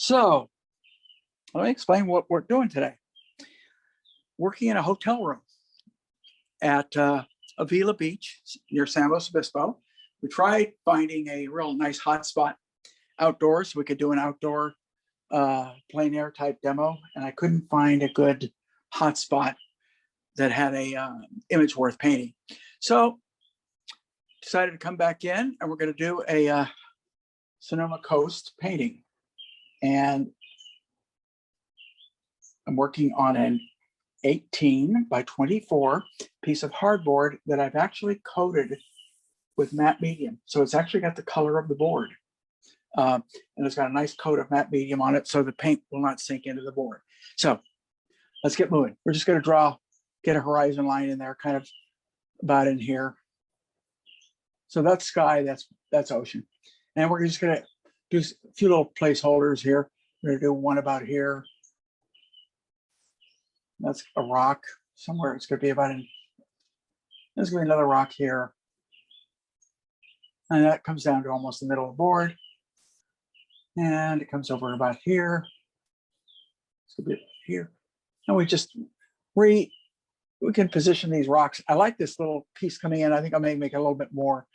So let me explain what we're doing today. Working in a hotel room at Avila Beach near San Luis Obispo. We tried finding a real nice hot spot outdoors so we could do an outdoor plein air type demo, and I couldn't find a good hot spot that had a image worth painting. So decided to come back in, and we're going to do a Sonoma coast painting. And I'm working on an 18 by 24 piece of hardboard that I've actually coated with matte medium. So it's actually got the color of the board. And it's got a nice coat of matte medium on it so the paint will not sink into the board. So let's get moving. We're just going to get a horizon line in there, kind of about in here. So that's sky, that's ocean. And we're just going to do a few little placeholders here. We're going to do one about here. That's a rock somewhere. It's going to be about there's going to be another rock here. And that comes down to almost the middle of the board. And it comes over about here. It's going to be about here. And we can position these rocks. I like this little piece coming in. I think I may make it a little bit more.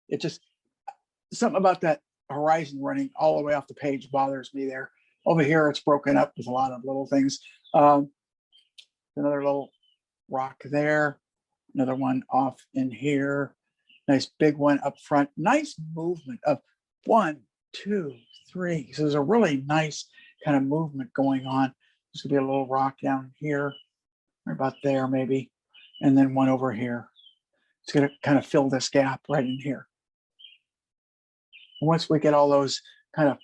It just, something about that horizon running all the way off the page bothers me there. Over here, it's broken up with a lot of little things. Another little rock there. Another one off in here. Nice big one up front. Nice movement of 1, 2, 3. So there's a really nice kind of movement going on. There's gonna be a little rock down here, or about there maybe, and then one over here. It's gonna kind of fill this gap right in here. And once we get all those kind of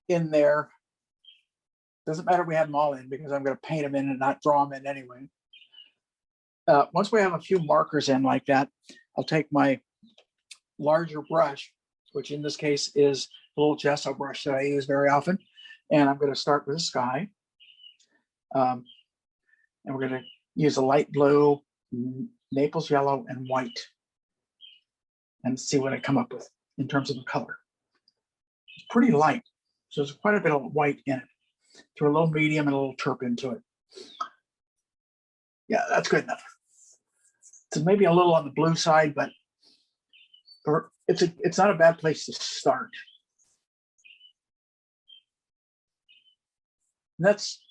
in there, doesn't matter if we have them all in because I'm gonna paint them in and not draw them in anyway. Once we have a few markers in like that, I'll take my larger brush, which in this case is a little gesso brush that I use very often. And I'm going to start with the sky. And we're going to use a light blue, Naples yellow, and white. And see what I come up with in terms of the color. It's pretty light. So there's quite a bit of white in it. Throw a little medium and a little terp into it. Yeah, that's good enough. It's maybe a little on the blue side, but it's not a bad place to start. And that's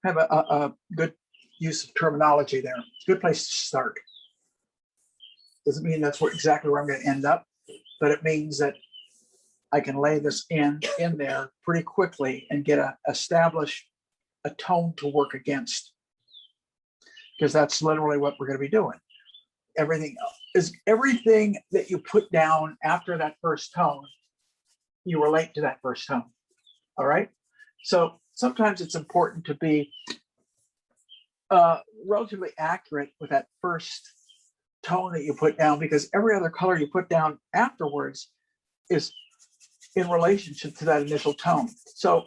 kind of a good use of terminology there. It's a good place to start. Doesn't mean that's exactly where I'm going to end up, but it means that I can lay this in there pretty quickly and establish a tone to work against. Because that's literally what we're going to be doing. Everything that you put down after that first tone, you relate to that first tone. All right. So sometimes it's important to be relatively accurate with that first tone that you put down, because every other color you put down afterwards is in relationship to that initial tone. So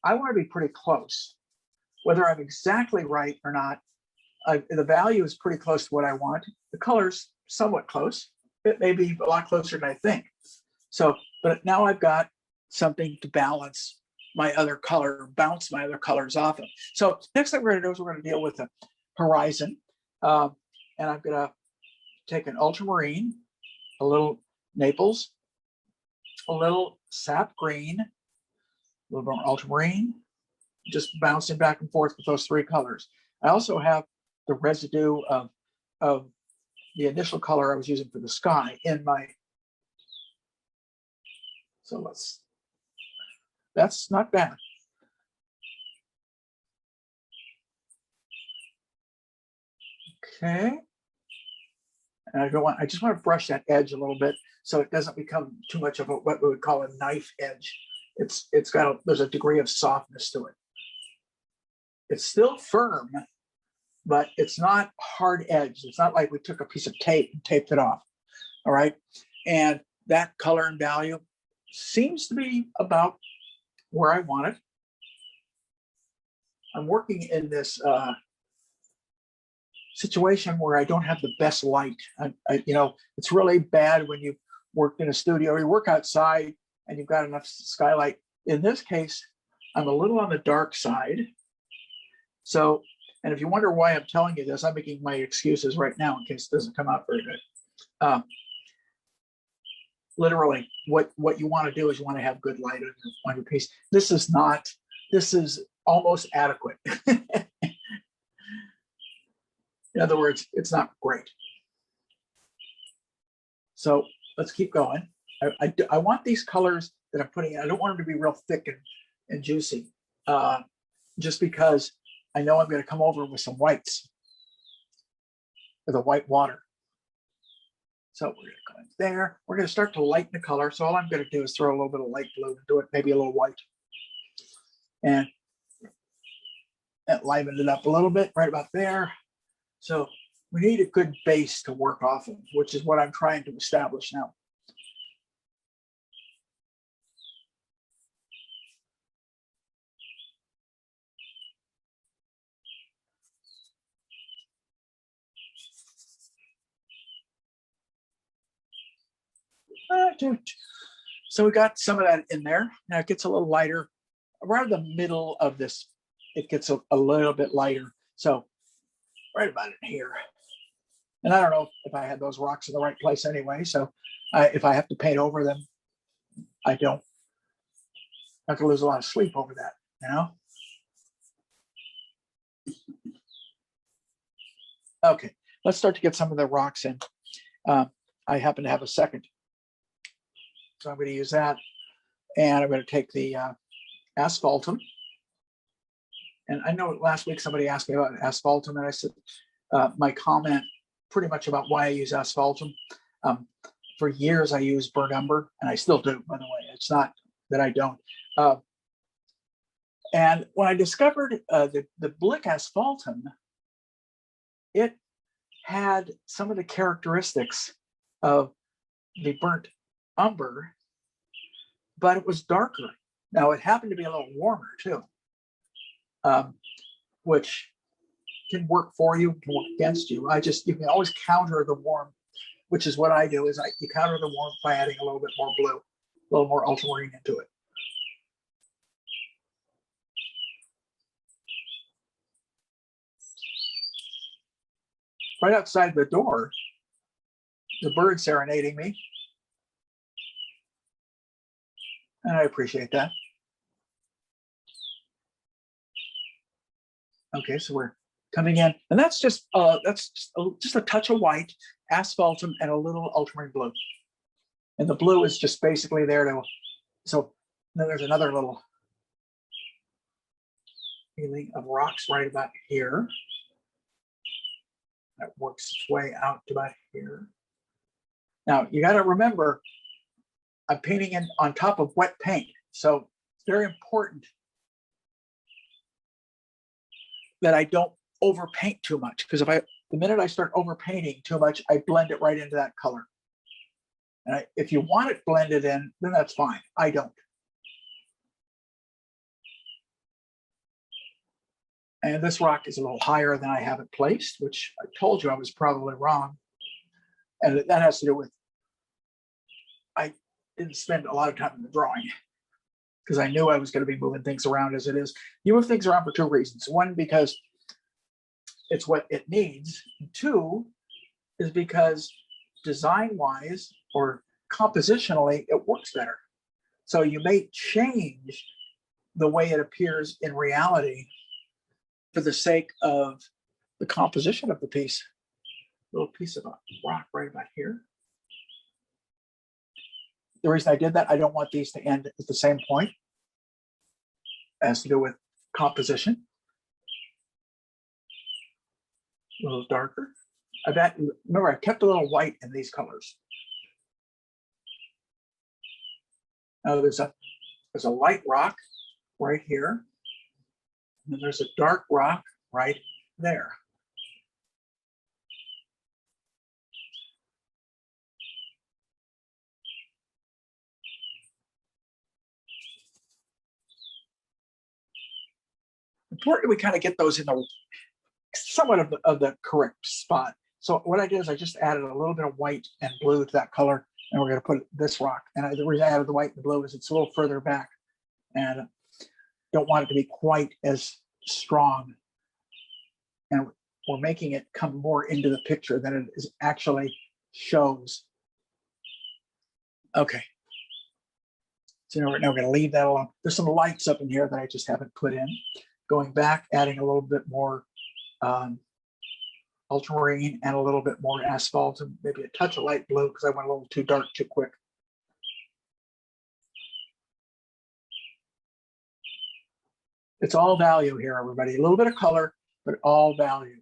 I want to be pretty close. Whether I'm exactly right or not, the value is pretty close to what I want. The color's somewhat close. It may be a lot closer than I think. So, but now I've got something to balance my other color, bounce my other colors off of. So next thing we're going to do is we're going to deal with the horizon. And I'm going to take an ultramarine, a little Naples, a little sap green, a little more ultramarine, just bouncing back and forth with those three colors. I also have the residue of the initial color I was using for the sky in my, so that's not bad. Okay. And I just want to brush that edge a little bit so it doesn't become too much of what we would call a knife edge. There's a degree of softness to it. It's still firm, but it's not hard edged. It's not like we took a piece of tape and taped it off. All right. And that color and value seems to be about where I want it. I'm working in this situation where I don't have the best light. It's really bad when you work in a studio, you work outside and you've got enough skylight. In this case, I'm a little on the dark side. So, and if you wonder why I'm telling you this, I'm making my excuses right now in case it doesn't come out very good. Literally, what you want to do is you want to have good light on your piece. This is almost adequate. In other words, it's not great. So let's keep going. I want these colors that I'm putting in, I don't want them to be real thick and juicy, just because I know I'm going to come over with some whites, with a white water. So we're going to go in there. We're going to start to lighten the color. So all I'm going to do is throw a little bit of light blue into it, maybe a little white. And that livened it up a little bit right about there. So we need a good base to work off of, which is what I'm trying to establish now. So we got some of that in there. Now it gets a little lighter. Around the middle of this, it gets a little bit lighter. So right about in here. And I don't know if I had those rocks in the right place anyway. So if I have to paint over them, I don't. I'm not gonna lose a lot of sleep over that, you know? Okay, let's start to get some of the rocks in. I happen to have a second. So I'm going to use that. And I'm going to take the Asphaltum. And I know last week somebody asked me about Asphaltum, and I said my comment pretty much about why I use Asphaltum. For years, I used burnt umber, and I still do, by the way. It's not that I don't. And when I discovered the Blick Asphaltum, it had some of the characteristics of the burnt umber, but it was darker. Now it happened to be a little warmer too, which can work for you, can work against you. You can always counter the warm, which is what I do, is you counter the warm by adding a little bit more blue, a little more ultramarine into it. Right outside the door, the bird serenading me. And I appreciate that. Okay, so we're coming in, and that's just a touch of white, Asphaltum, and a little ultramarine blue. And the blue is just basically there to. So then there's another little feeling of rocks right about here. That works its way out to about here. Now you got to remember, I'm painting in on top of wet paint, so it's very important that I don't overpaint too much, because the minute I start overpainting too much, I blend it right into that color. And if you want it blended in, then that's fine. I don't. And this rock is a little higher than I have it placed, which I told you I was probably wrong. And that has to do with, I didn't spend a lot of time in the drawing because I knew I was going to be moving things around as it is. You move things around for two reasons. One, because it's what it needs. And two, is because design-wise or compositionally, it works better. So you may change the way it appears in reality for the sake of the composition of the piece. A little piece of a rock right about here. The reason I did that, I don't want these to end at the same point. It has to do with composition. A little darker. Remember, I kept a little white in these colors. Now there's a light rock right here. And then there's a dark rock right there. Important we kind of get those in the somewhat of the correct spot. So what I did is I just added a little bit of white and blue to that color And we're going to put this rock. And the reason I added the white and the blue is it's a little further back, and don't want it to be quite as strong. And we're making it come more into the picture than it is actually shows. Okay. So now we're going to leave that alone. There's some lights up in here that I just haven't put in. Going back, adding a little bit more ultramarine and a little bit more asphaltum, maybe a touch of light blue because I went a little too dark too quick. It's all value here, everybody. A little bit of color, but all value.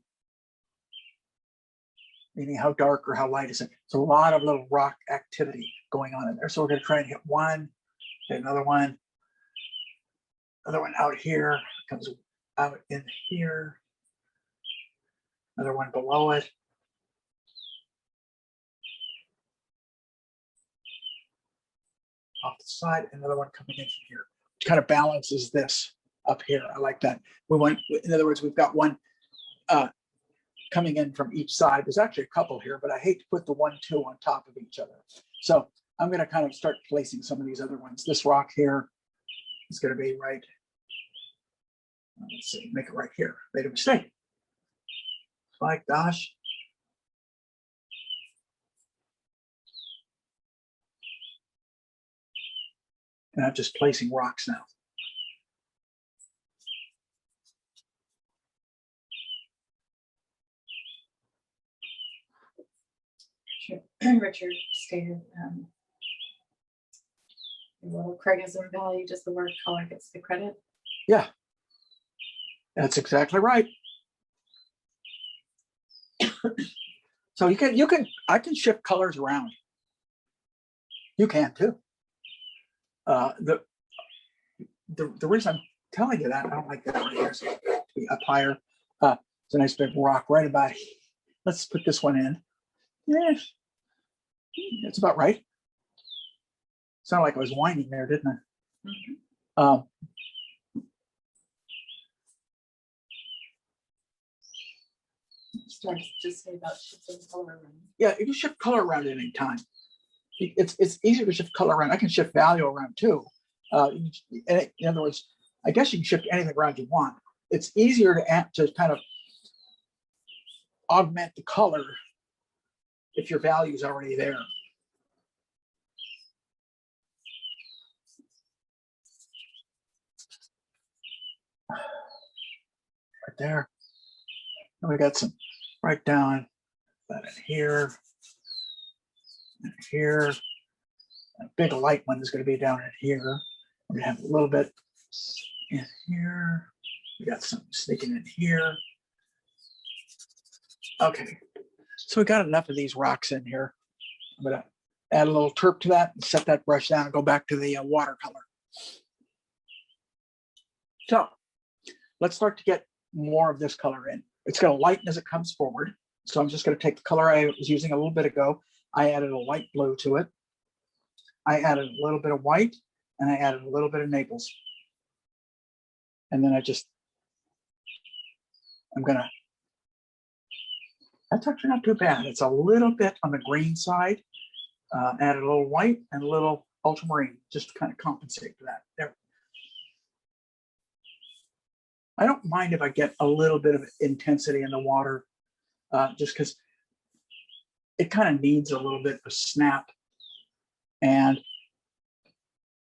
Meaning how dark or how light is it. It's a lot of little rock activity going on in there. So we're going to try and hit one, hit another one out here, comes out in here, another one below it. Off the side, another one coming in from here, which kind of balances this up here. I like that. We want, in other words, we've got one coming in from each side. There's actually a couple here, but I hate to put the 1, 2 on top of each other. So I'm going to kind of start placing some of these other ones. This rock here is going to be right. Let's see, make it right here. Made a mistake. My gosh. And I'm just placing rocks now. Richard stated a little criticism value, just the word color gets the credit. Yeah, that's exactly right. So I can shift colors around. You can too. The reason I'm telling you that, I don't like that right here, so to be up higher. It's a nice big rock right about here. Let's put this one in. Yeah, that's about right. Sounded like I was whining there, didn't I? Mm-hmm. Starts to say about shifting color around. Yeah, you can shift color around at any time. It's easier to shift color around. I can shift value around too. In other words, I guess you can shift anything around you want. It's easier to kind of augment the color if your value is already there. Right there. And we got some right down that in here, and here. A big light one is going to be down in here. We're going to have a little bit in here. We got some sneaking in here. Okay, so we got enough of these rocks in here. I'm going to add a little terp to that and set that brush down and go back to the watercolor. So let's start to get more of this color in. It's going to lighten as it comes forward. So I'm just going to take the color I was using a little bit ago. I added a light blue to it. I added a little bit of white, and I added a little bit of Naples. And then that's actually not too bad. It's a little bit on the green side. Added a little white and a little ultramarine, just to kind of compensate for that. There. I don't mind if I get a little bit of intensity in the water, just because it kind of needs a little bit of snap. And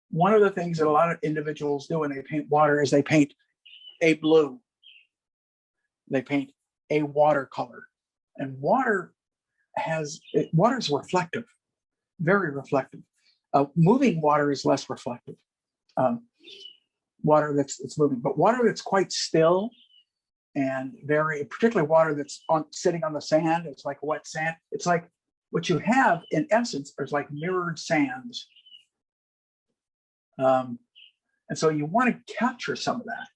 one of the things that a lot of individuals do when they paint water is they paint a blue. They paint a watercolor. And water is reflective, very reflective. Moving water is less reflective. Water that's moving, but water that's quite still and particularly water that's sitting on the sand, it's like wet sand. It's like what you have in essence is like mirrored sands. And so you want to capture some of that.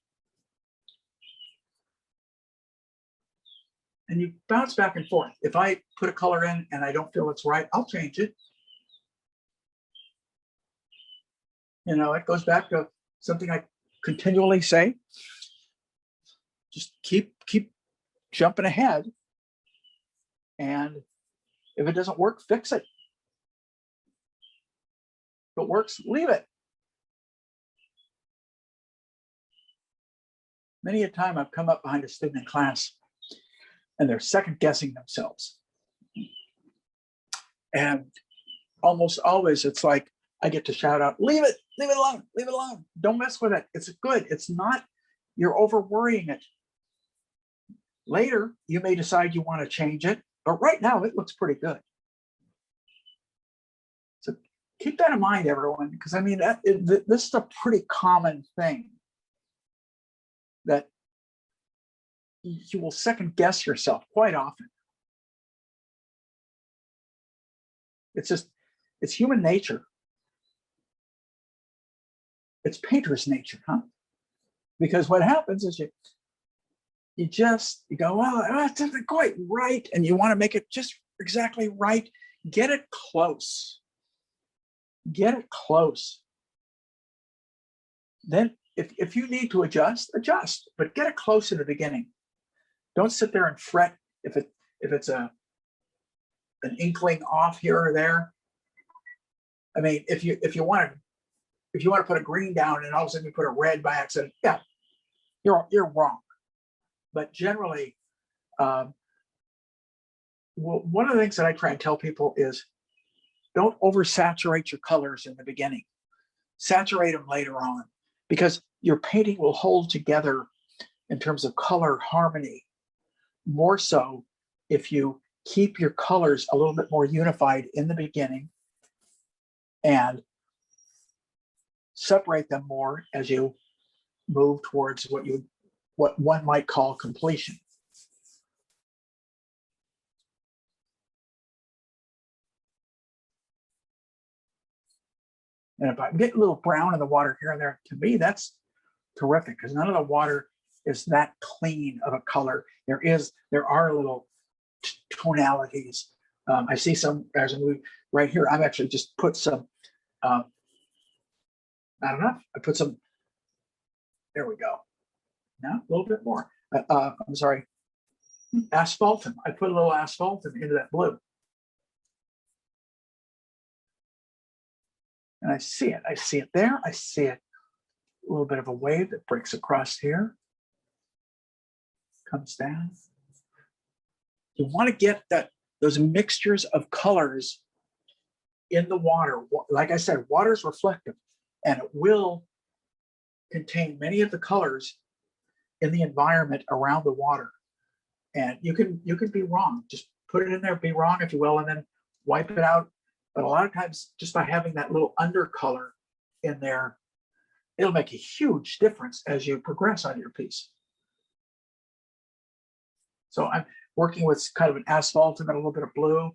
And you bounce back and forth. If I put a color in and I don't feel it's right, I'll change it. You know, it goes back to something I continually say. Just keep jumping ahead. And if it doesn't work, fix it. If it works, leave it. Many a time I've come up behind a student in class and they're second guessing themselves. And almost always it's like I get to shout out, leave it alone, leave it alone. Don't mess with it. It's good. It's not, you're over worrying it. Later, you may decide you want to change it, but right now it looks pretty good. So keep that in mind, everyone, because I mean, this is a pretty common thing that you will second guess yourself quite often. It's human nature. It's painter's nature, huh? Because what happens is you go, well, that doesn't quite right, and you want to make it just exactly right. Get it close. Get it close. Then if you need to adjust, but get it close in the beginning. Don't sit there and fret if it's an inkling off here or there. I mean, if you want to put a green down and all of a sudden you put a red by accident, yeah, you're wrong. But generally, one of the things that I try and tell people is don't oversaturate your colors in the beginning. Saturate them later on, because your painting will hold together in terms of color harmony more so if you keep your colors a little bit more unified in the beginning and separate them more as you move towards what one might call completion. And if I get a little brown in the water here and there, to me, that's terrific, because none of the water is that clean of a color. There are little tonalities. I see some, as I move right here, I've actually just put some, not enough. I put some, there we go. Now a little bit more. I'm sorry, asphaltum. I put a little asphaltum into that blue. And I see it there. I see it, a little bit of a wave that breaks across here, comes down. You want to get those mixtures of colors in the water. Like I said, water is reflective, and it will contain many of the colors in the environment around the water. And you can be wrong. Just put it in there, be wrong if you will, and then wipe it out. But a lot of times, just by having that little undercolor in there, it'll make a huge difference as you progress on your piece. So I'm working with kind of an asphaltum and a little bit of blue.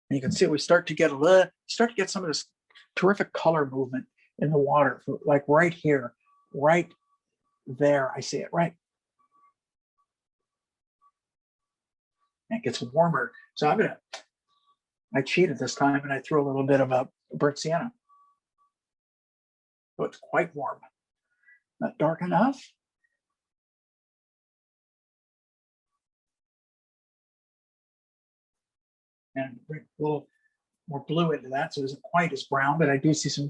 And you can see we start to get some of this terrific color movement in the water, like right here, right there. I see it right. And it gets warmer. So I cheated this time and I threw a little bit of a burnt sienna. So it's quite warm. Not dark enough. And a little more blue into that, so it isn't quite as brown, but I do see some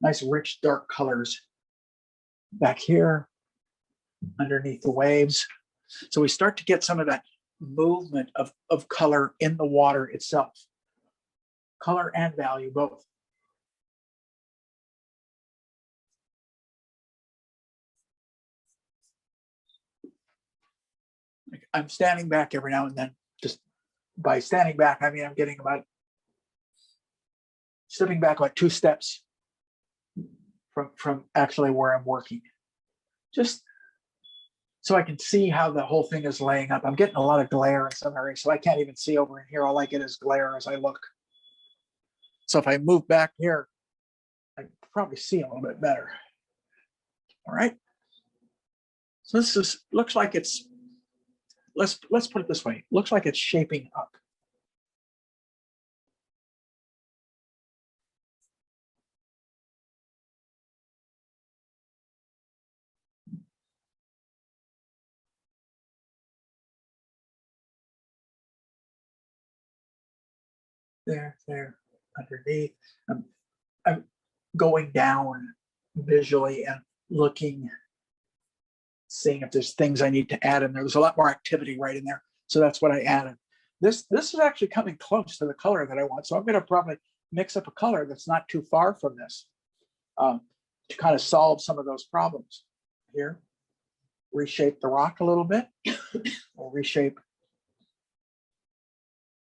nice rich dark colors back here underneath the waves. So we start to get some of that movement of color in the water itself. Color and value both. I'm standing back every now and then. Just by standing back, I mean I'm getting stepping back about 2 steps from actually where I'm working, just so I can see how the whole thing is laying up. I'm getting a lot of glare in some areas, so I can't even see over in here. All I get is glare as I look. So if I move back here, I can probably see a little bit better. All right. So this looks like it's, let's put it this way, looks like it's shaping up. there, underneath. I'm going down visually and looking, seeing if there's things I need to add in there. There's a lot more activity right in there. So that's what I added. This is actually coming close to the color that I want. So I'm going to probably mix up a color that's not too far from this to kind of solve some of those problems. Here, reshape the rock a little bit. We'll reshape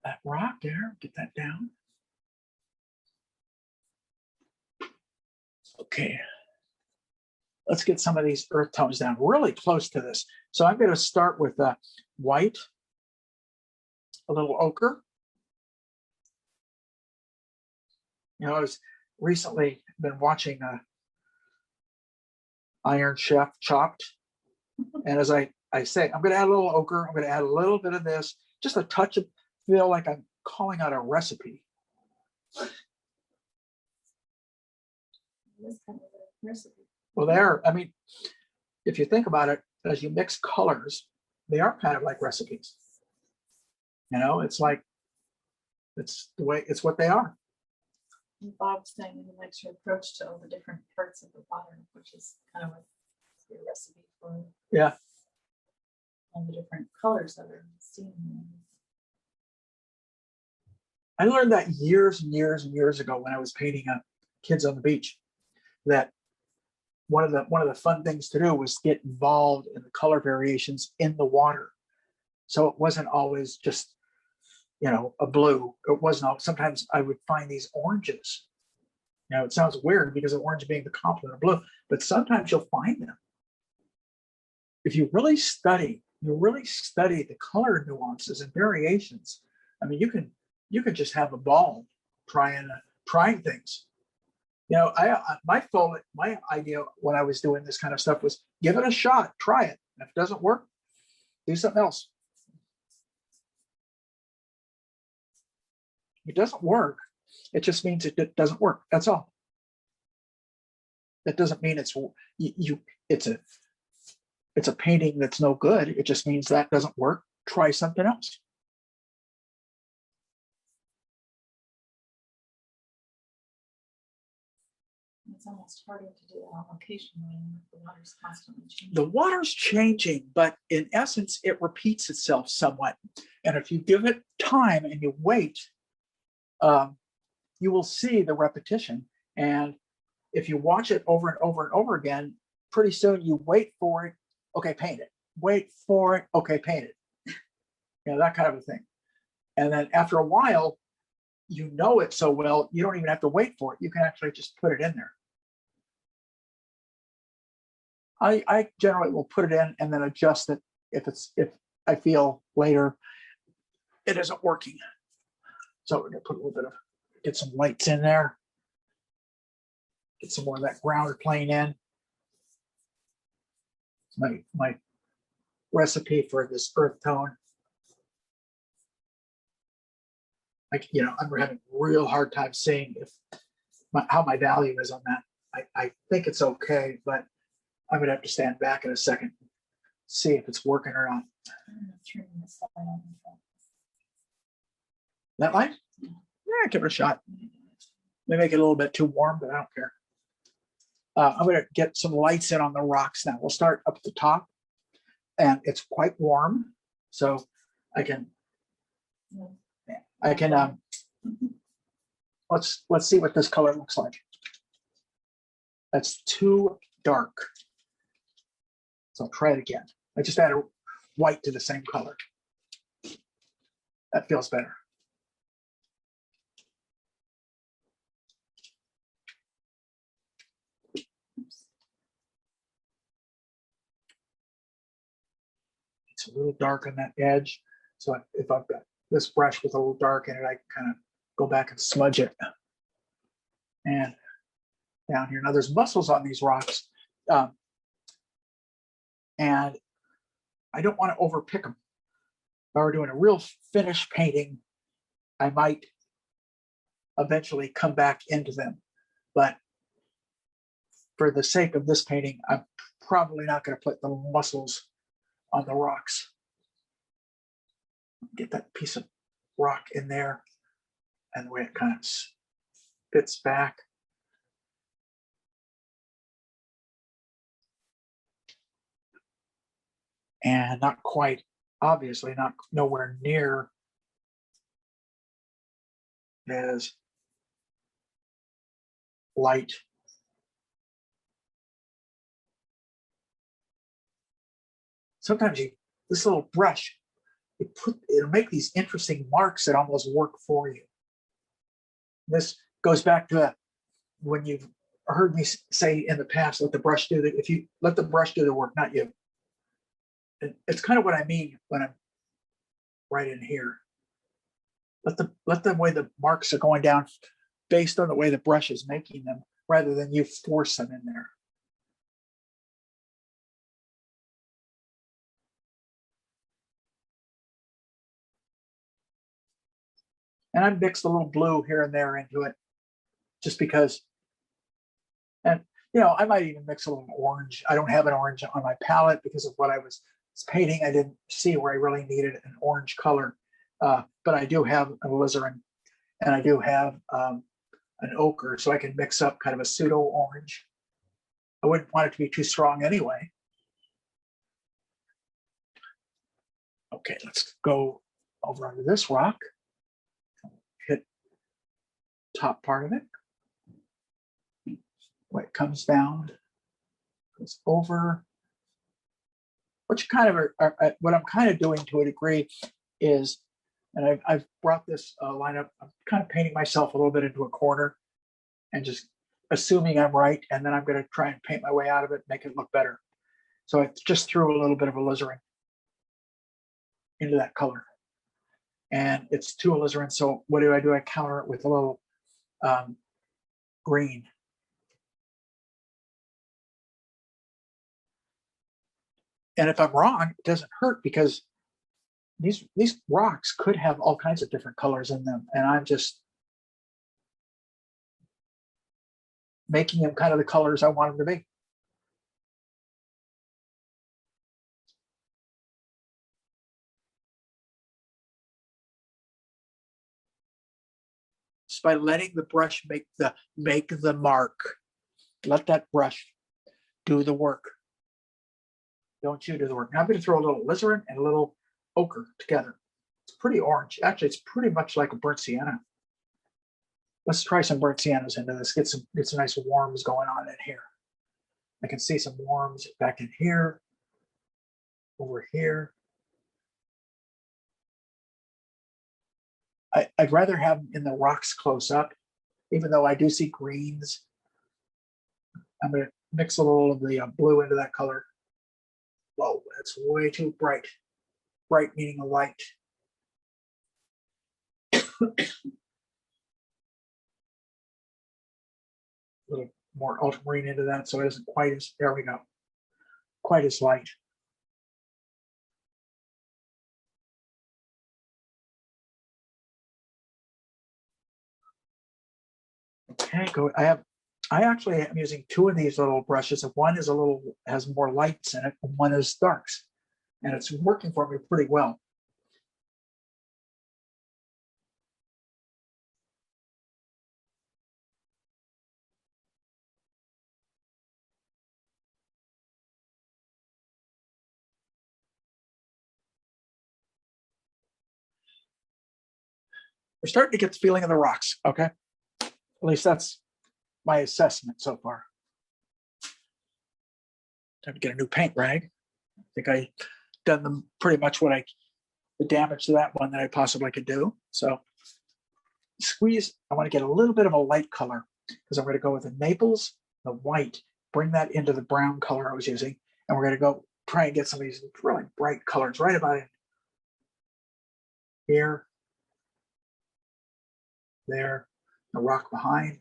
that rock there, get that down. Okay, let's get some of these earth tones down really close to this. So I'm going to start with white, a little ochre. You know, I was recently been watching Iron Chef Chopped. And as I say, I'm going to add a little ochre. I'm going to add a little bit of this, just a touch of, feel like I'm calling out a recipe. This kind of a recipe. Well, there, I mean, if you think about it, as you mix colors, they are kind of like recipes. You know, it's like, it's the way, it's what they are. And Bob's saying he likes your approach to all the different parts of the water, which is kind of like your recipe for Yeah. all the different colors that are seen. I learned that years and years and years ago when I was painting kids on the beach, that one of the fun things to do was get involved in the color variations in the water. So it wasn't always just, you know, a blue. It wasn't. Sometimes I would find these oranges. You know, it sounds weird because of orange being the complement of blue, but sometimes you'll find them. If you really study the color nuances and variations. I mean, you can just have a ball trying things. You know, my idea when I was doing this kind of stuff was give it a shot, try it. If it doesn't work, do something else. If it doesn't work, it just means it doesn't work. That's all. That doesn't mean it's a painting that's no good. It just means that doesn't work. Try something else. It's almost harder to do on location when the water's constantly changing. The water's changing, but in essence, it repeats itself somewhat. And if you give it time and you wait, you will see the repetition. And if you watch it over and over and over again, pretty soon you wait for it. Okay, paint it. Wait for it. Okay, paint it. You know, that kind of a thing. And then after a while, you know it so well, you don't even have to wait for it. You can actually just put it in there. I generally will put it in and then adjust it if I feel later it isn't working. So we're gonna put a little bit of, get some lights in there. Get some more of that ground plane in. My recipe for this earth tone. Like, you know, I'm having a real hard time seeing how my value is on that. I think it's okay, but I'm gonna have to stand back in a second, see if it's working or not. Turn this light on. That light? Yeah, give it a shot. May make it a little bit too warm, but I don't care. I'm gonna get some lights in on the rocks now. We'll start up at the top, and it's quite warm, so I can. Let's see what this color looks like. That's too dark. So I'll try it again. I just added white to the same color. That feels better. It's a little dark on that edge. So if I've got this brush with a little dark in it, I can kind of go back and smudge it. And down here, now there's muscles on these rocks. And I don't want to overpick them. If I were doing a real finished painting, I might eventually come back into them. But for the sake of this painting, I'm probably not going to put the muscles on the rocks. Get that piece of rock in there. and the way it kind of spits back. And not quite, obviously not nowhere near as light. Sometimes this little brush, it'll make these interesting marks that almost work for you. This goes back to when you've heard me say in the past, let the brush do if you let the brush do the work, not you. And it's kind of what I mean when I'm right in here. Let the way the marks are going down based on the way the brush is making them, rather than you force them in there. And I mixed a little blue here and there into it, just because. And I might even mix a little orange. I don't have an orange on my palette because of what I was painting. I didn't see where I really needed an orange color, but I do have an alizarin, and I do have an ochre, so I can mix up kind of a pseudo orange. I wouldn't want it to be too strong anyway. Okay, let's go over onto this rock. Hit top part of it. When it comes down, goes over. What I'm kind of doing to a degree is, and I've brought this lineup, I'm kind of painting myself a little bit into a corner and just assuming I'm right, and then I'm going to try and paint my way out of it, make it look better. So I just threw a little bit of alizarin into that color, and it's 2 alizarin. So what do? I counter it with a little green. And if I'm wrong, it doesn't hurt, because these rocks could have all kinds of different colors in them, and I'm just making them kind of the colors I want them to be. Just by letting the brush make the mark. Let that brush do the work. Don't you do the work. Now I'm going to throw a little alizarin and a little ochre together. It's pretty orange. Actually, it's pretty much like a burnt sienna. Let's try some burnt siennas into this. Get some nice warms going on in here. I can see some warms back in here, over here. I'd rather have them in the rocks close up, even though I do see greens. I'm going to mix a little of the blue into that color. Whoa, that's way too bright. Bright meaning a light. A little more ultramarine into that, so it isn't quite as, there we go, quite as light. Okay, go. I actually am using 2 of these little brushes. One is has more lights in it, and one is darks, and it's working for me pretty well. We're starting to get the feeling of the rocks, okay? At least that's my assessment so far. Time to get a new paint rag. I think I done pretty much the damage to that one that I possibly could do. So squeeze, I want to get a little bit of a light color, because I'm going to go with the maples, the white, bring that into the brown color I was using, and we're going to go try and get some of these really bright colors right about in here, there, the rock behind.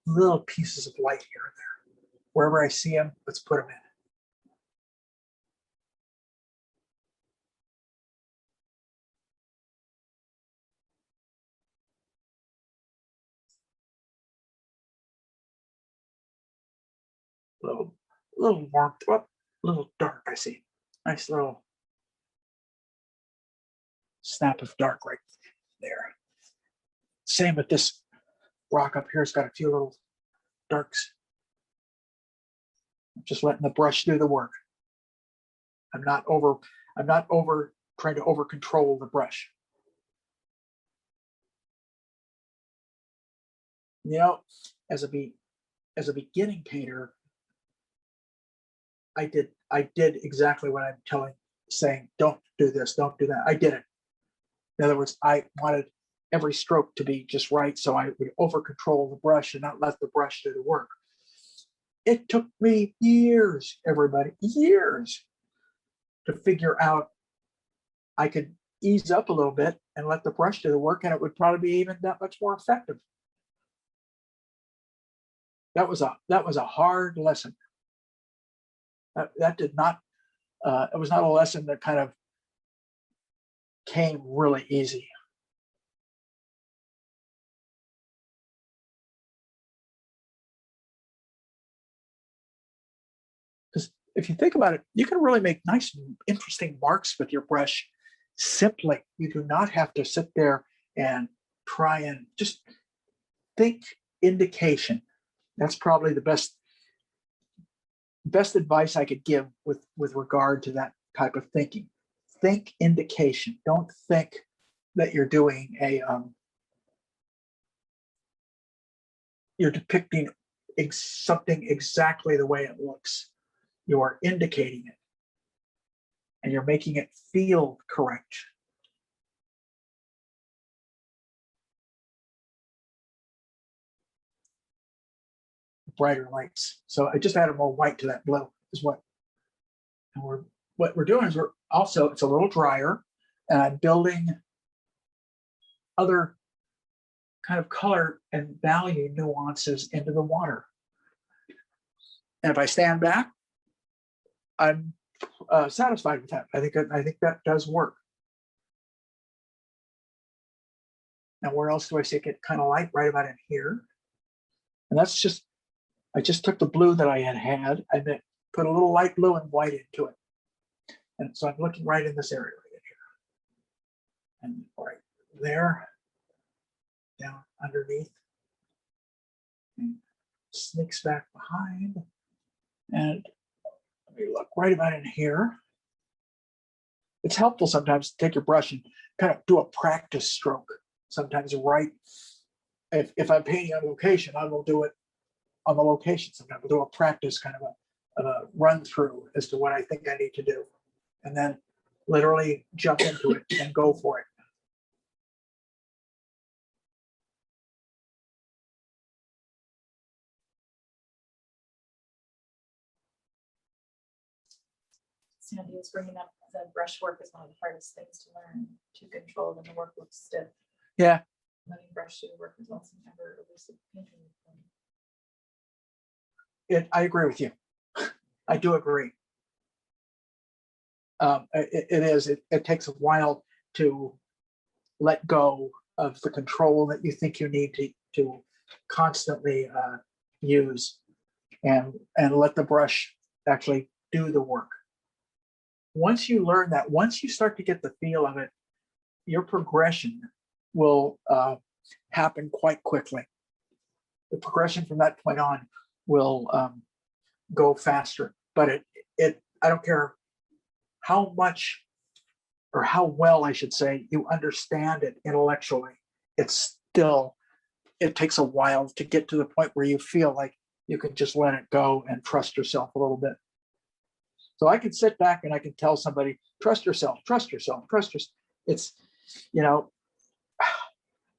Little pieces of light here and there. Wherever I see them, let's put them in. little warmth, oh, a little dark, I see. Nice little snap of dark right there. Same with this rock up here. It's got a few little darks. I'm just letting the brush do the work. I'm not over trying to over control the brush. You know, as a beginning painter, I did exactly what I'm saying, don't do this, don't do that. I did it. In other words, I wanted every stroke to be just right, so I would over control the brush and not let the brush do the work. It took me years, everybody, years to figure out I could ease up a little bit and let the brush do the work, and it would probably be even that much more effective. That was a hard lesson. That did not, it was not a lesson that kind of came really easy. Because if you think about it, you can really make nice, interesting marks with your brush simply. You do not have to sit there and try and just think indication. That's probably the best advice I could give with regard to that type of thinking. Think indication. Don't think that you're doing you're depicting something exactly the way it looks. You are indicating it, and you're making it feel correct. Brighter lights. So I just added more white to that blue is what. And what we're doing is it's a little drier, and I'm building other kind of color and value nuances into the water. And if I stand back, I'm satisfied with that. I think that does work. Now, where else do I see it get kind of light? Right about in here. And that's just, I just took the blue that I had, I put a little light blue and white into it. And so I'm looking right in this area right here. And right there, down underneath. And sneaks back behind. And let me look right about in here. It's helpful sometimes to take your brush and kind of do a practice stroke. Sometimes right, if I'm painting on location, I will do it on the location. Sometimes I'll do a practice kind of a run through as to what I think I need to do. And then literally jump into it and go for it. Sandy is bringing up that brushwork is one of the hardest things to learn to control when the work looks stiff. Yeah. Letting brush do the work is also never elusive painting. I agree with you. I do agree. It takes a while to let go of the control that you think you need to constantly use and let the brush actually do the work. Once you learn that, once you start to get the feel of it, your progression will happen quite quickly. The progression from that point on will go faster. But I don't care how much or how well, I should say, you understand it intellectually. It takes a while to get to the point where you feel like you can just let it go and trust yourself a little bit. So I can sit back and I can tell somebody, trust yourself, trust yourself, trust yourself. It's,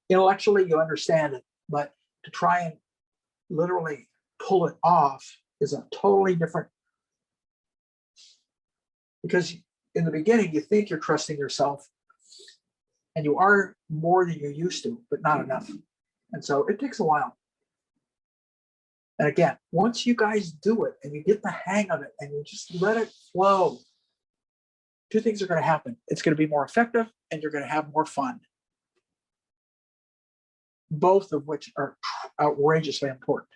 intellectually you understand it, but to try and literally pull it off is a totally different, because in the beginning you think you're trusting yourself and you are more than you used to, but not enough. And so it takes a while. And again, once you guys do it and you get the hang of it and you just let it flow, two things are going to happen. It's going to be more effective and you're going to have more fun. Both of which are outrageously important.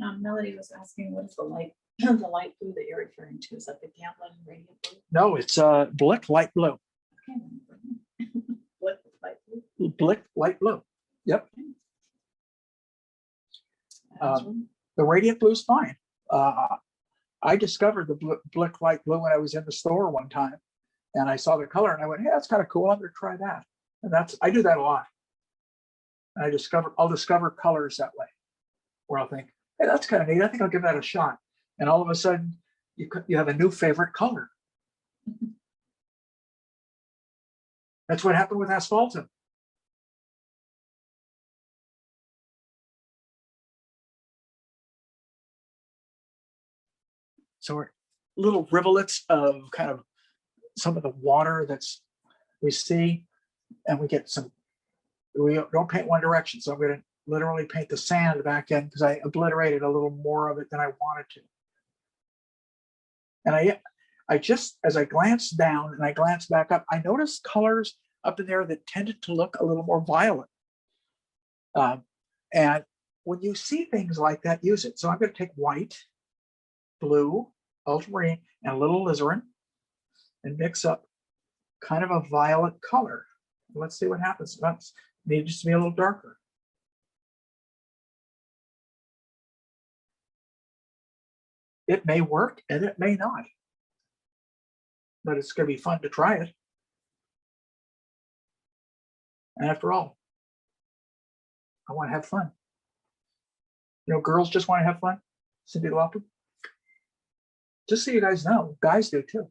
Melody was asking, what is the light, the light blue that you're referring to? Is that the Gamblin radiant blue? No, it's Blick light blue. Okay. What light blue? Blick light blue. Yep. Um, The radiant blue is fine. I discovered the Blick light blue when I was in the store one time, and I saw the color and I went, "Hey, that's kind of cool. I'm going to try that." And I do that a lot. And I'll discover colors that way, where I'll think, "Hey, that's kind of neat. I think I'll give that a shot." And all of a sudden, you have a new favorite color. That's what happened with Asphaltum. So we're little rivulets of kind of some of the water we see, and we don't paint one direction. So I'm going to literally paint the sand back in because I obliterated a little more of it than I wanted to. And I just, as I glanced down and I glanced back up, I noticed colors up in there that tended to look a little more violet. And when you see things like that, use it. So I'm going to take white, blue, ultramarine, and a little alizarin and mix up kind of a violet color. Let's see what happens. It needs to be a little darker. It may work and it may not, but it's going to be fun to try it. And after all, I want to have fun. You know, girls just want to have fun. Cindy Lauper. Just so you guys know, guys do too.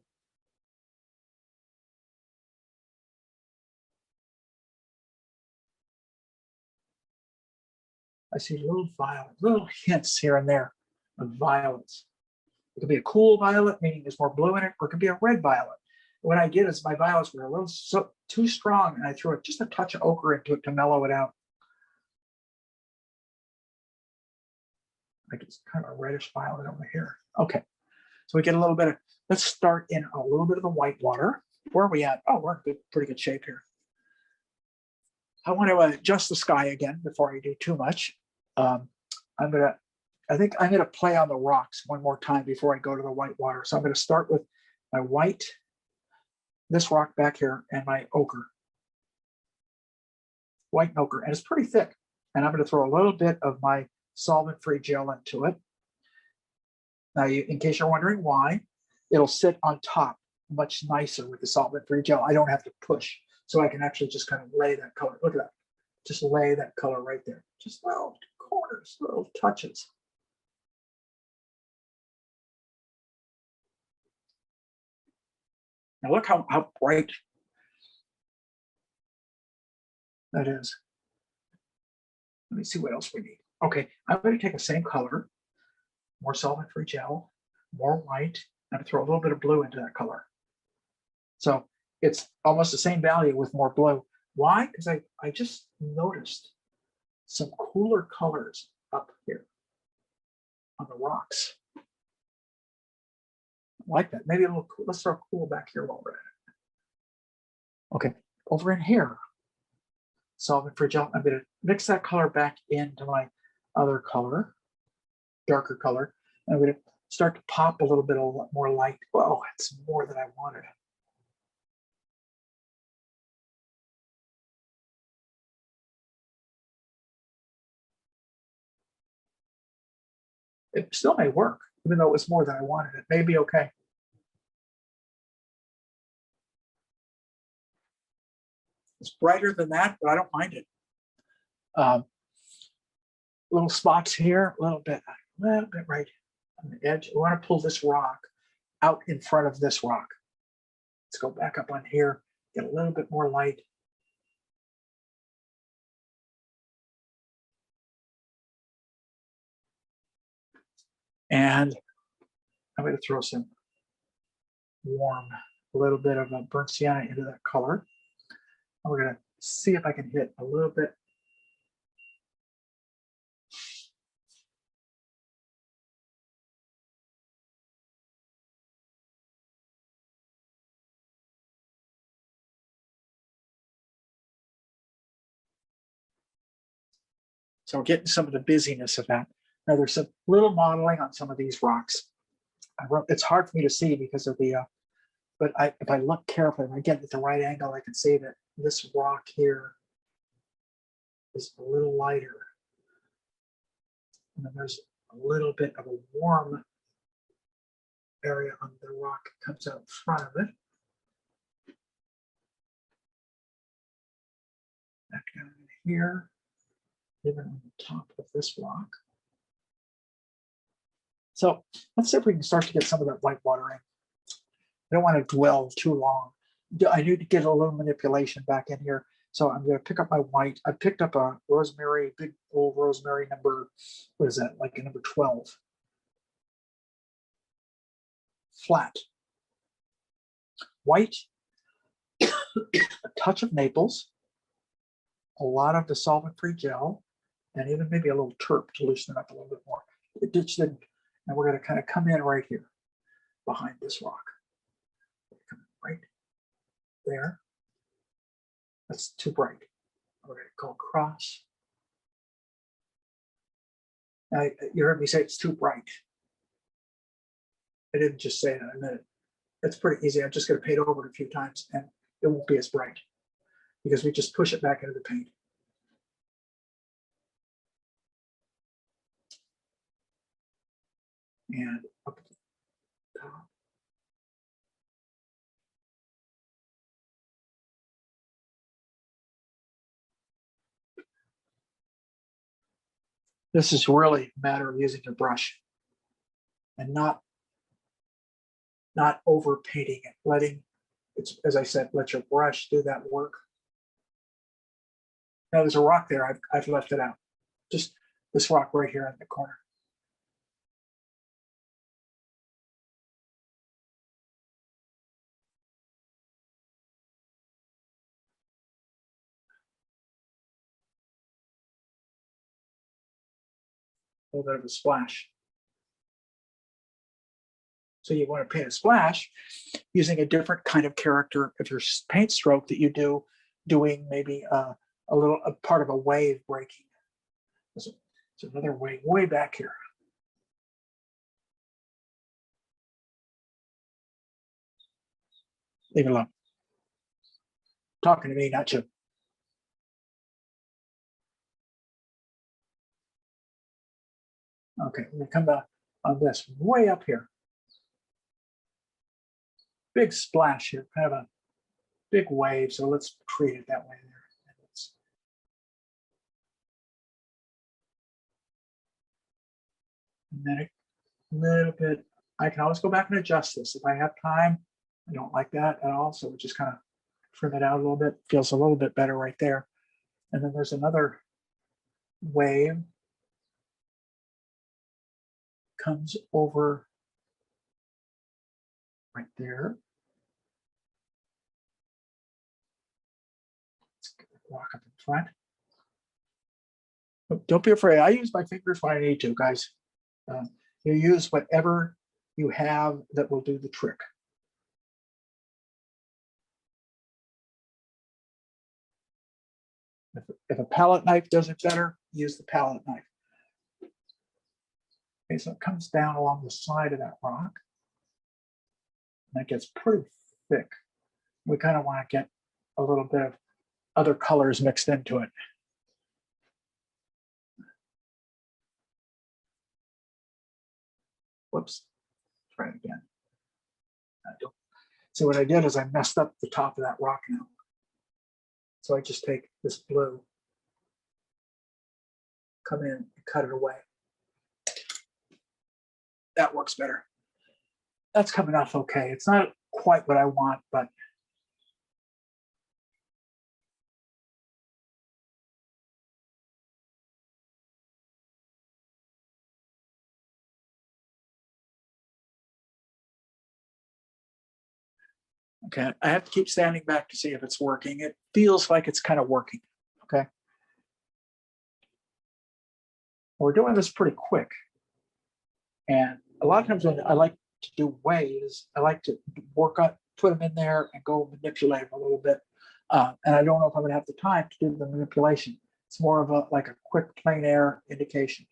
I see little hints here and there of violets. It could be a cool violet, meaning there's more blue in it, or it could be a red violet. What I did is my violets were a little too strong, and I threw just a touch of ochre into it to mellow it out. Like it's kind of a reddish violet over here. Okay, so we get a little bit of, let's start in a little bit of the white water. Where are we at? Oh, we're in pretty good shape here. I want to adjust the sky again before I do too much. I think I'm gonna play on the rocks one more time before I go to the white water. So I'm gonna start with my white, this rock back here, and my ochre. White and ochre, and it's pretty thick. And I'm gonna throw a little bit of my solvent-free gel into it. Now, in case you're wondering why, it'll sit on top much nicer with the solvent-free gel. I don't have to push, so I can actually just kind of lay that color. Look at that. Just lay that color right there. Just little corners, little touches. Now look how bright that is. Let me see what else we need. Okay, I'm going to take the same color, more solvent-free gel, more white. I'm going to throw a little bit of blue into that color. So it's almost the same value with more blue. Why? Because I just noticed some cooler colors up here on the rocks. I like that. Maybe a little cool. Let's throw cool back here while we're at it. Okay, over in here, solvent-free gel. I'm going to mix that color back into my other color, darker color. And I'm going to start to pop a little bit more light. Whoa, it's more than I wanted. It still may work, even though it was more than I wanted. It may be okay. It's brighter than that, but I don't mind it. Little spots here, a little bit right on the edge. We want to pull this rock out in front of this rock. Let's go back up on here, get a little bit more light. And I'm going to throw some warm, a little bit of a burnt sienna into that color. And we're going to see if I can hit a little bit. So we're getting some of the busyness of that. Now there's a little modeling on some of these rocks. It's hard for me to see because of the, but if I look carefully, if I get at the right angle, I can see that this rock here is a little lighter. And then there's a little bit of a warm area on the rock that comes out in front of it. Back down in here, even on the top of this rock. So let's see if we can start to get some of that white watering. I don't want to dwell too long. I need to get a little manipulation back in here. So I'm going to pick up my white. I picked up a rosemary, big old rosemary number, what is that, like a number 12. Flat. White, a touch of Naples, a lot of the solvent-free gel, and even maybe a little turp to loosen it up a little bit more. It just didn't. And we're going to kind of come in right here behind this rock. Come right there. That's too bright. We're going to go across. Now, you heard me say it's too bright. I didn't just say that. I meant it. It's pretty easy. I'm just going to paint over it a few times and it won't be as bright because we just push it back into the paint. And up at the top. This is really a matter of using your brush and not over painting it, letting it's, as I said, let your brush do that work. Now there's a rock there. I've left it out. Just this rock right here in the corner. A little bit of a splash. So you want to paint a splash using a different kind of character of your paint stroke that you do, doing maybe a part of a wave breaking. So another wave way back here. Leave it alone. Talking to me, not you. Okay, we're going to come back on this way up here. Big splash here, kind of a big wave. So let's treat it that way there. And then a little bit, I can always go back and adjust this if I have time. I don't like that at all. So we just kind of trim it out a little bit. Feels a little bit better right there. And then there's another wave. Comes over right there. Let's walk up in front. Don't be afraid. I use my fingers when I need to, guys. You use whatever you have that will do the trick. If a palette knife does it better, use the palette knife. Okay, so it comes down along the side of that rock. And that gets pretty thick. We kind of want to get a little bit of other colors mixed into it. Whoops, try it again. So what I did is I messed up the top of that rock now. So I just take this blue, come in and cut it away. That works better. That's coming off okay. It's not quite what I want, but okay. I have to keep standing back to see if it's working. It feels like it's kind of working. Okay. We're doing this pretty quick. And a lot of times when I like to do waves, I like to work on, put them in there and go manipulate them a little bit. And I don't know if I'm going to have the time to do the manipulation. It's more of like a quick plein air indication.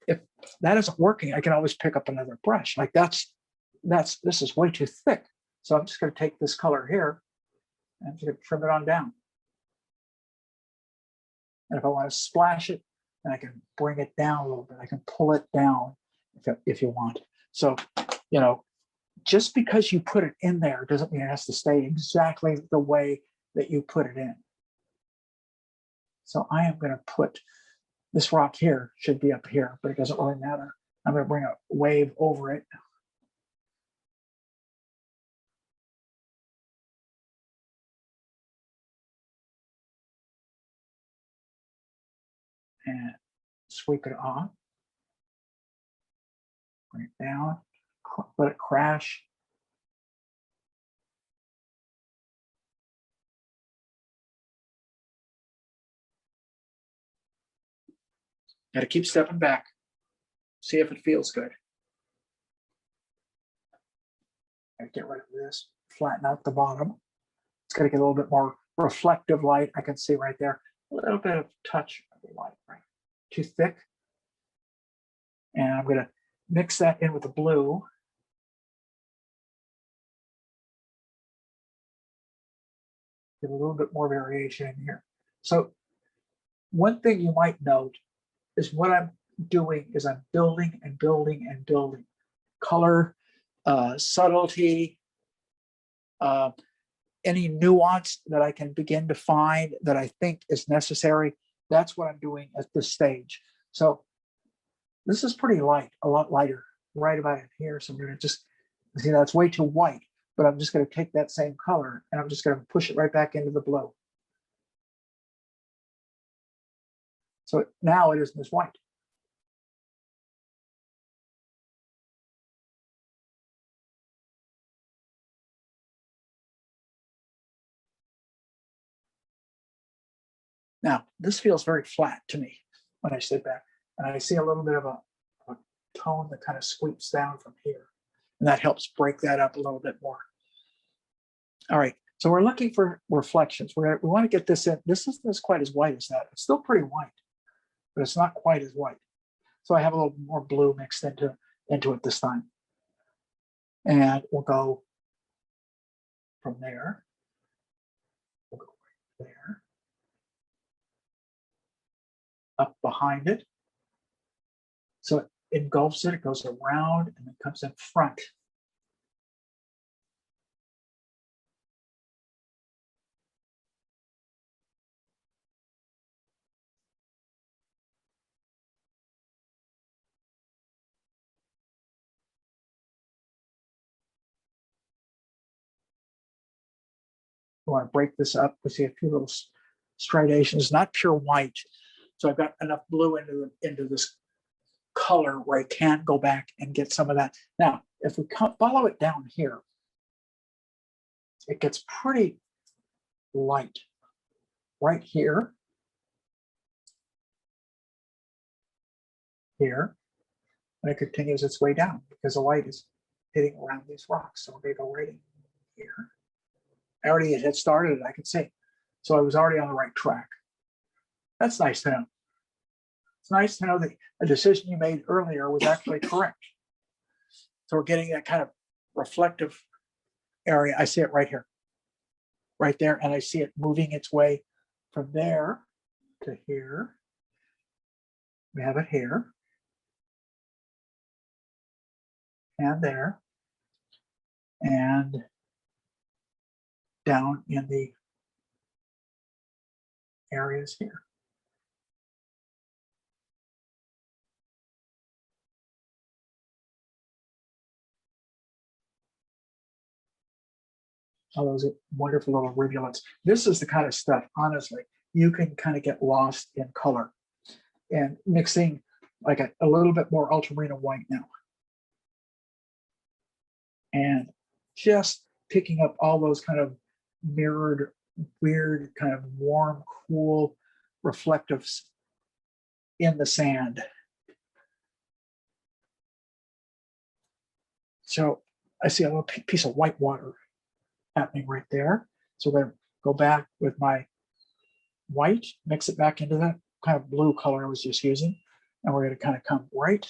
if that isn't working, I can always pick up another brush. Like this is way too thick. So I'm just going to take this color here and I'm just going to trim it on down. And if I want to splash it, then I can bring it down a little bit. I can pull it down if you want. So, you know, just because you put it in there doesn't mean it has to stay exactly the way that you put it in. So I am going to put this rock here, should be up here, but it doesn't really matter. I'm going to bring a wave over it. And sweep it off. Bring it down, let it crash. Got to keep stepping back. See if it feels good. Got to get rid of this, flatten out the bottom. It's got to get a little bit more reflective light. I can see right there, a little bit of touch of the light, right? Too thick. And I'm going to mix that in with the blue. Get a little bit more variation in here. So one thing you might note is what I'm doing is I'm building and building and building. Color, subtlety, any nuance that I can begin to find that I think is necessary. That's what I'm doing at this stage. So this is pretty light, a lot lighter, right about in here. So I'm going to just, see, that's way too white, but I'm just going to take that same color and I'm just going to push it right back into the blue. So now it isn't as white. Now, this feels very flat to me when I sit back, and I see a little bit of a tone that kind of sweeps down from here, and that helps break that up a little bit more. All right, so we're looking for reflections. We want to get this in. This isn't quite as white as that. It's still pretty white, but it's not quite as white. So I have a little more blue mixed into it this time. And we'll go from there. We'll go right there. Up behind it. So it engulfs it, it goes around and then comes in front. I want to break this up. We see a few little striations, not pure white. So I've got enough blue into this color where I can go back and get some of that. Now, if we follow it down here, it gets pretty light right here, here, and it continues its way down because the light is hitting around these rocks. So we're going to go right in here. I already had started it, I could see. So I was already on the right track. That's nice to know. It's nice to know that a decision you made earlier was actually correct. So we're getting that kind of reflective area. I see it right here, right there. And I see it moving its way from there to here. We have it here and there and down in the areas here. All those wonderful little rivulets. This is the kind of stuff, honestly, you can kind of get lost in color and mixing like a little bit more ultramarine white now. And just picking up all those kind of mirrored, weird, kind of warm, cool reflectives in the sand. So I see a little piece of white water happening right there. So we're going to go back with my white, mix it back into that kind of blue color I was just using. And we're going to kind of come right.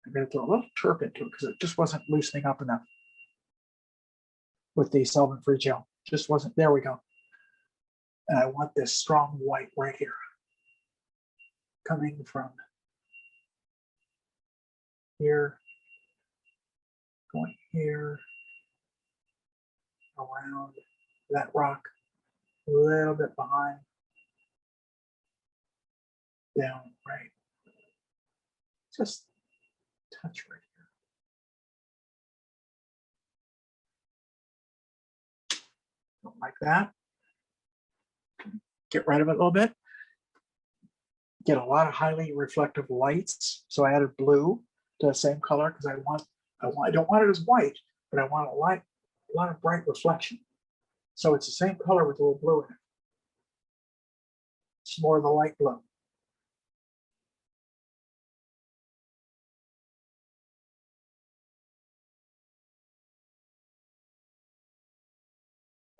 I'm going to throw a little turp into it because it just wasn't loosening up enough with the solvent-free gel. Just wasn't. There we go. And I want this strong white right here, coming from here, going here, around that rock, a little bit behind, down, right. Just touch right here. Like that. Get rid of it a little bit. Get a lot of highly reflective lights. So I added blue to the same color because I don't want it as white, but I want a lot of bright reflection. So it's the same color with a little blue in it. It's more of the light blue.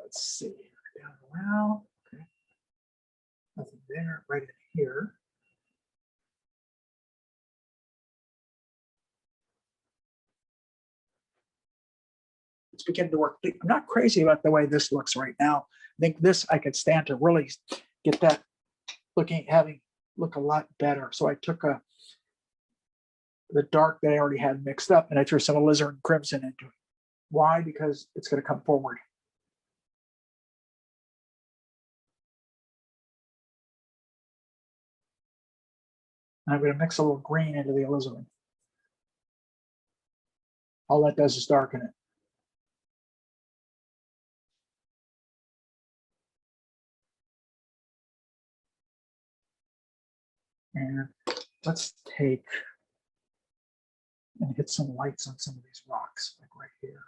Let's see, down around, okay. Nothing there, right in here. It's beginning to work. I'm not crazy about the way this looks right now. I think this I could stand to really get that look a lot better. So I took the dark that I already had mixed up and I threw some alizarin crimson into it. Why? Because it's going to come forward. And I'm going to mix a little green into the alizarin. All that does is darken it. And let's take and hit some lights on some of these rocks, like right here.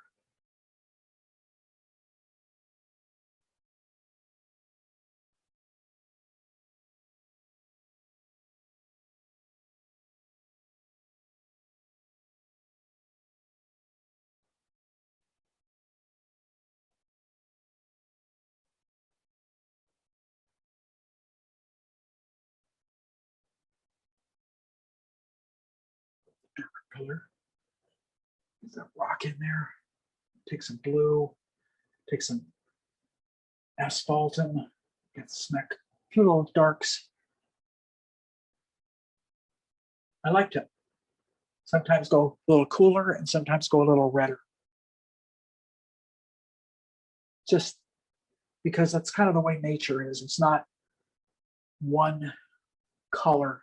Color. Get that rock in there. Take some blue. Take some asphaltum. Get some a few little darks. I like to sometimes go a little cooler and sometimes go a little redder. Just because that's kind of the way nature is. It's not one color.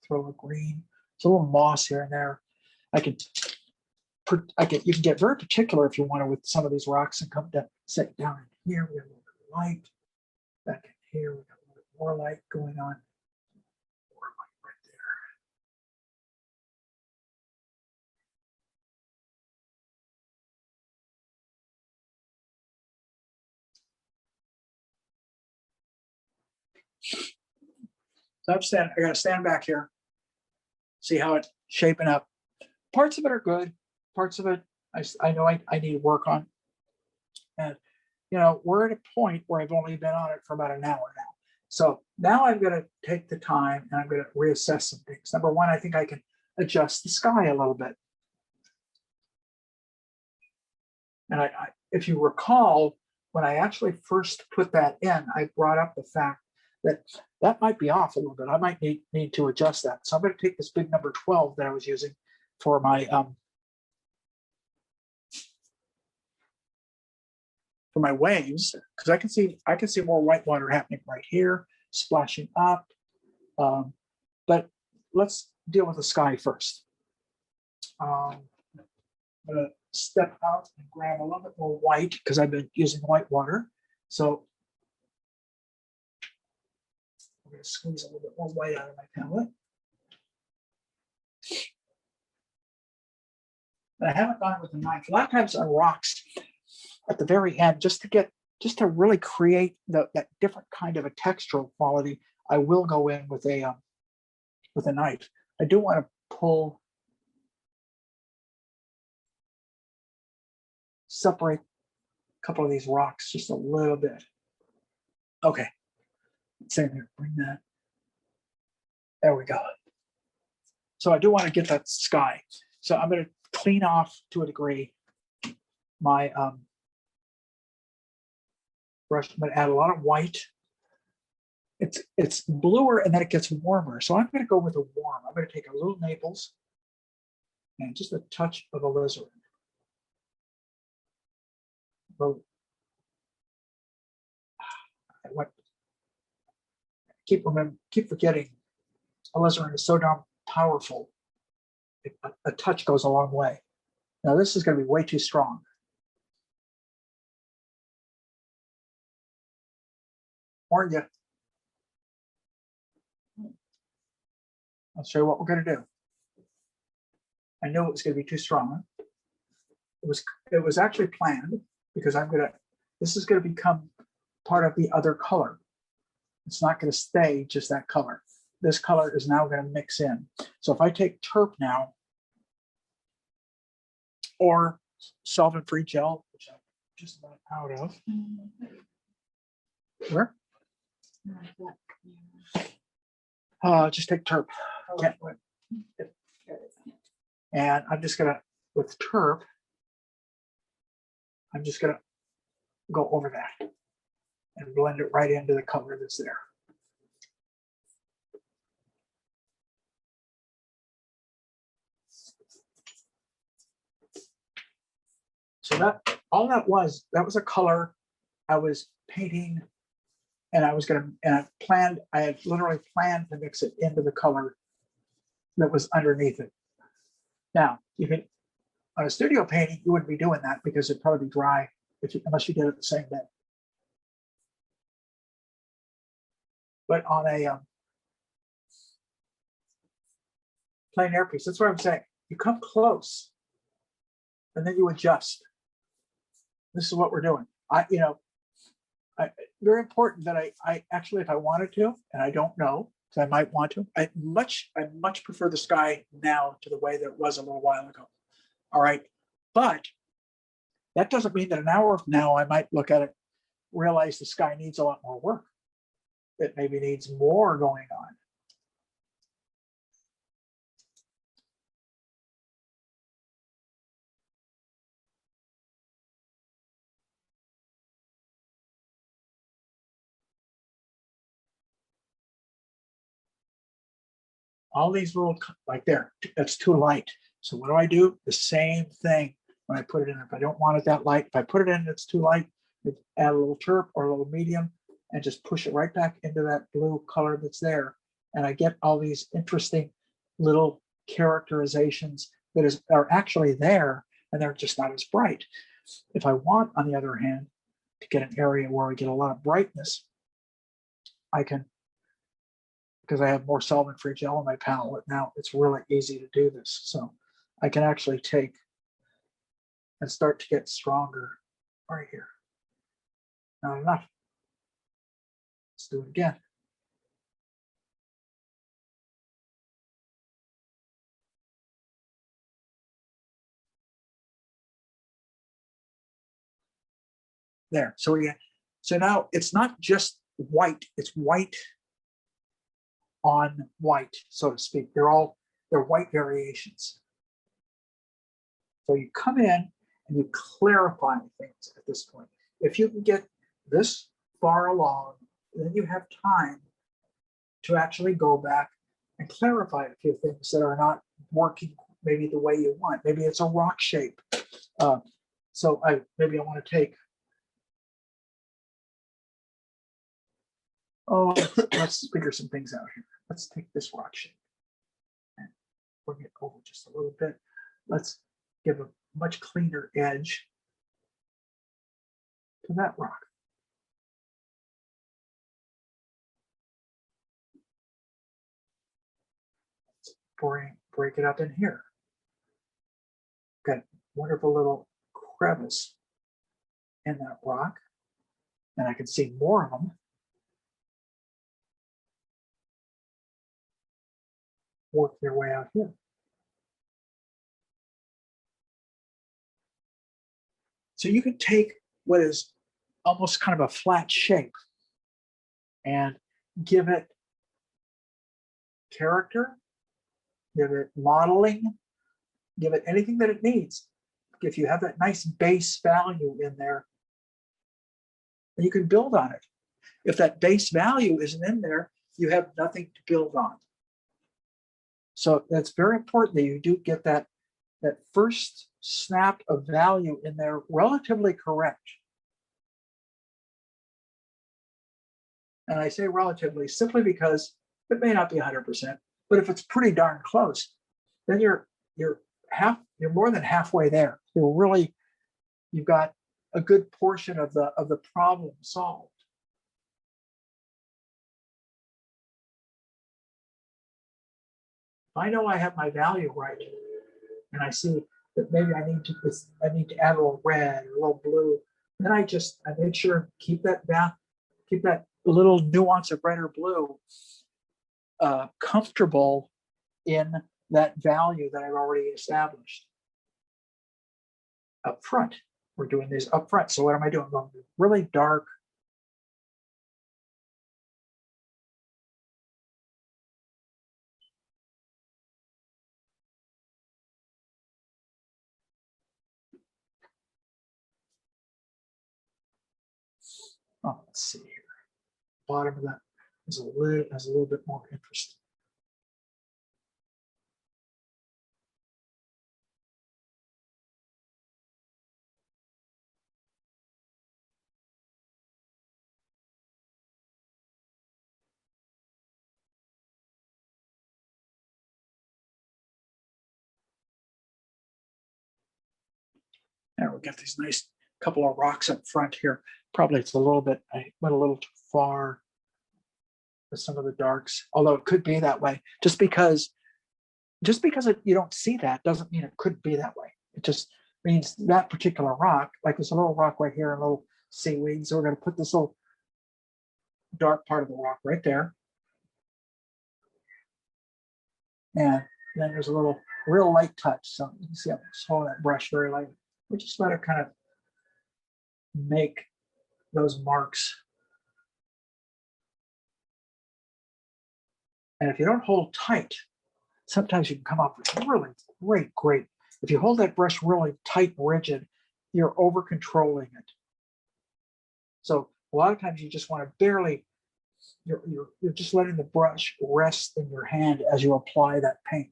Throw a green. It's a little moss here and there. You can get very particular if you want to with some of these rocks and come down, sit down in here. We have a little bit of light. Back in here, we got a little bit more light going on. More light right there. So I got to stand back here, see how it's shaping up. Parts of it are good. Parts of it, I know I need to work on. And, we're at a point where I've only been on it for about an hour now. So now I'm going to take the time and I'm going to reassess some things. Number one, I think I can adjust the sky a little bit. And if you recall, when I actually first put that in, I brought up the fact that might be off a little bit. I might need to adjust that. So I'm going to take this big number 12 that I was using for my waves, because I can see more white water happening right here, splashing up. But let's deal with the sky first. I'm going to step out and grab a little bit more white because I've been using white water. So I'm going to squeeze a little bit more white out of my palette. And I haven't gone with the knife. A lot of times on rocks at the very end, just to really create that different kind of a textural quality, I will go in with a knife. I do want to separate a couple of these rocks just a little bit. Okay, same here. Bring that There we go. So I do want to get that sky. So I'm going to clean off to a degree my brush. I'm going to add a lot of white. It's bluer and then it gets warmer. So I'm going to go with a warm. I'm going to take a little Naples and just a touch of alizarin. Keep forgetting alizarin is so darn powerful. A touch goes a long way. Now this is going to be way too strong. Warn you. I'll show you what we're going to do. I knew it was going to be too strong. It was actually planned because this is going to become part of the other color. It's not going to stay just that color. This color is now going to mix in. So if I take Terp now, or solvent-free gel, which I'm just about out of. Where? Just take Terp. And I'm just gonna, with Terp, I'm just gonna go over that and blend it right into the color that's there. So that was a color I was painting, and I had literally planned to mix it into the color that was underneath it. Now, on a studio painting, you wouldn't be doing that because it'd probably be dry unless you did it the same day. But on a plein air piece, that's what I'm saying. You come close, and then you adjust. This is what we're doing. Very important that I actually, if I wanted to, and I don't know, so I might want to. I much prefer the sky now to the way that it was a little while ago. All right, but that doesn't mean that an hour from now I might look at it, realize the sky needs a lot more work. It maybe needs more going on. All these little, like there, that's too light. So what do? The same thing when I put it in. If I don't want it that light, if I put it in, it's too light, add a little Terp or a little medium and just push it right back into that blue color that's there. And I get all these interesting little characterizations that are actually there, and they're just not as bright. If I want, on the other hand, to get an area where I get a lot of brightness, I can, because I have more solvent-free gel in my palette now, it's really easy to do this. So I can actually take and start to get stronger right here. Not enough. Let's do it again. There. So now it's not just white, it's white on white, so to speak. They're white variations. So you come in and you clarify things at this point. If you can get this far along, then you have time to actually go back and clarify a few things that are not working maybe the way you want. Maybe it's a rock shape. So maybe I want to take, let's figure some things out here. Let's take this rock shape and bring it over just a little bit. Let's give a much cleaner edge to that rock. Let's break it up in here. Got wonderful little crevice in that rock, and I can see more of them. Work their way out here. So you can take what is almost kind of a flat shape and give it character, give it modeling, give it anything that it needs. If you have that nice base value in there, you can build on it. If that base value isn't in there, you have nothing to build on. So that's very important that you do get that first snap of value in there relatively correct. And I say relatively simply because it may not be 100%, but if it's pretty darn close, then you're more than halfway there. You've got a good portion of the problem solved. If I know I have my value right, and I see that maybe I need to add a little red or a little blue, then I make sure keep that little nuance of red or blue comfortable in that value that I've already established. Up front, we're doing this up front. So what am I doing? I'm going really dark. Oh, let's see here. Bottom of that is a little bit more interesting. There we got these nice couple of rocks up front here. Probably it's a little bit, I went a little too far with some of the darks, although it could be that way. Just because you don't see that doesn't mean it could be that way. It just means that particular rock, like there's a little rock right here, a little seaweed. So we're going to put this little dark part of the rock right there. And then there's a little real light touch. So you can see I'm just holding that brush very lightly. We just let it kind of make those marks. And if you don't hold tight, sometimes you can come up with really great. If you hold that brush really tight and rigid, you're over controlling it. So a lot of times you just want to barely, you're just letting the brush rest in your hand as you apply that paint.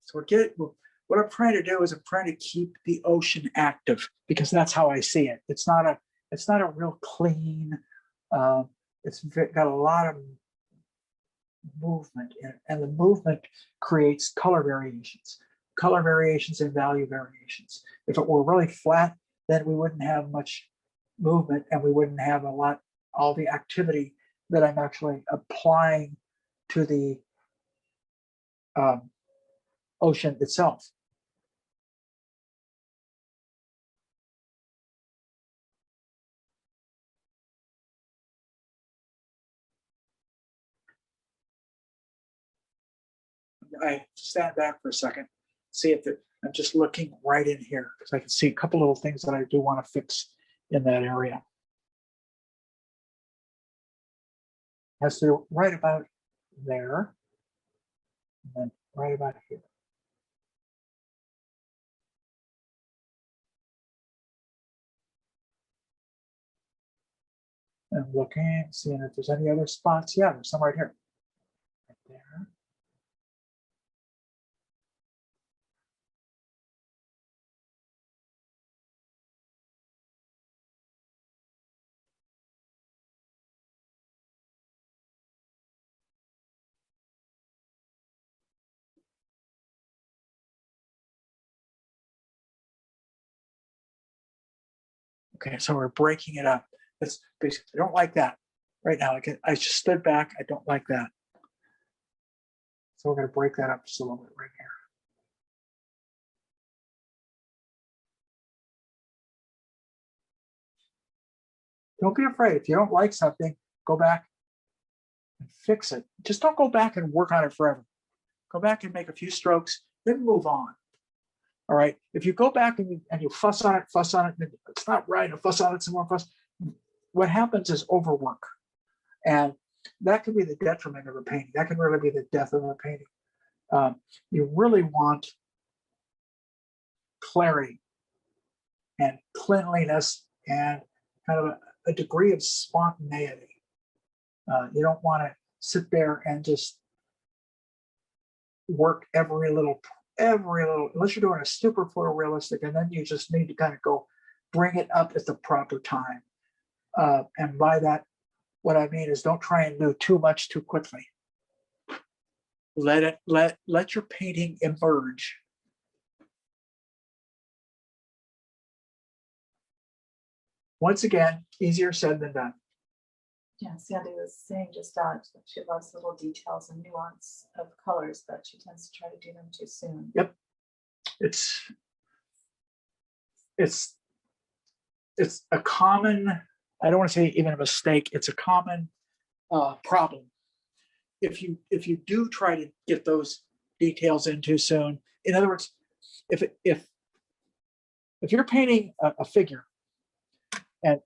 So what I'm trying to do is I'm trying to keep the ocean active because that's how I see it. It's not a real clean. It's got a lot of movement in it, and the movement creates color variations and value variations. If it were really flat, then we wouldn't have much movement and we wouldn't have all the activity that I'm actually applying to the ocean itself. I stand back for a second, see if I'm just looking right in here because I can see a couple little things that I do want to fix in that area. Has to right about there, and then right about here. And looking, seeing if there's any other spots. Yeah, there's some right here. Right there. Okay, so we're breaking it up. That's basically, I don't like that right now. I just stood back. I don't like that. So we're going to break that up just a little bit right here. Don't be afraid. If you don't like something, go back and fix it. Just don't go back and work on it forever. Go back and make a few strokes, then move on. All right. If you go back and you fuss on it, and it's not right, and fuss on it some more, what happens is overwork. And that could be the detriment of a painting. That can really be the death of a painting. You really want clarity and cleanliness and kind of a degree of spontaneity. You don't want to sit there and just work every little, unless you're doing a super photorealistic, and then you just need to kind of go bring it up at the proper time. And by that, what I mean is don't try and do too much too quickly. Let your painting emerge. Once again, easier said than done. Yeah, Sandy was saying just that she loves little details and nuance of colors, but she tends to try to do them too soon. Yep. It's a common, I don't want to say even a mistake, it's a common problem. If you do try to get those details in too soon, in other words, if you're painting a figure and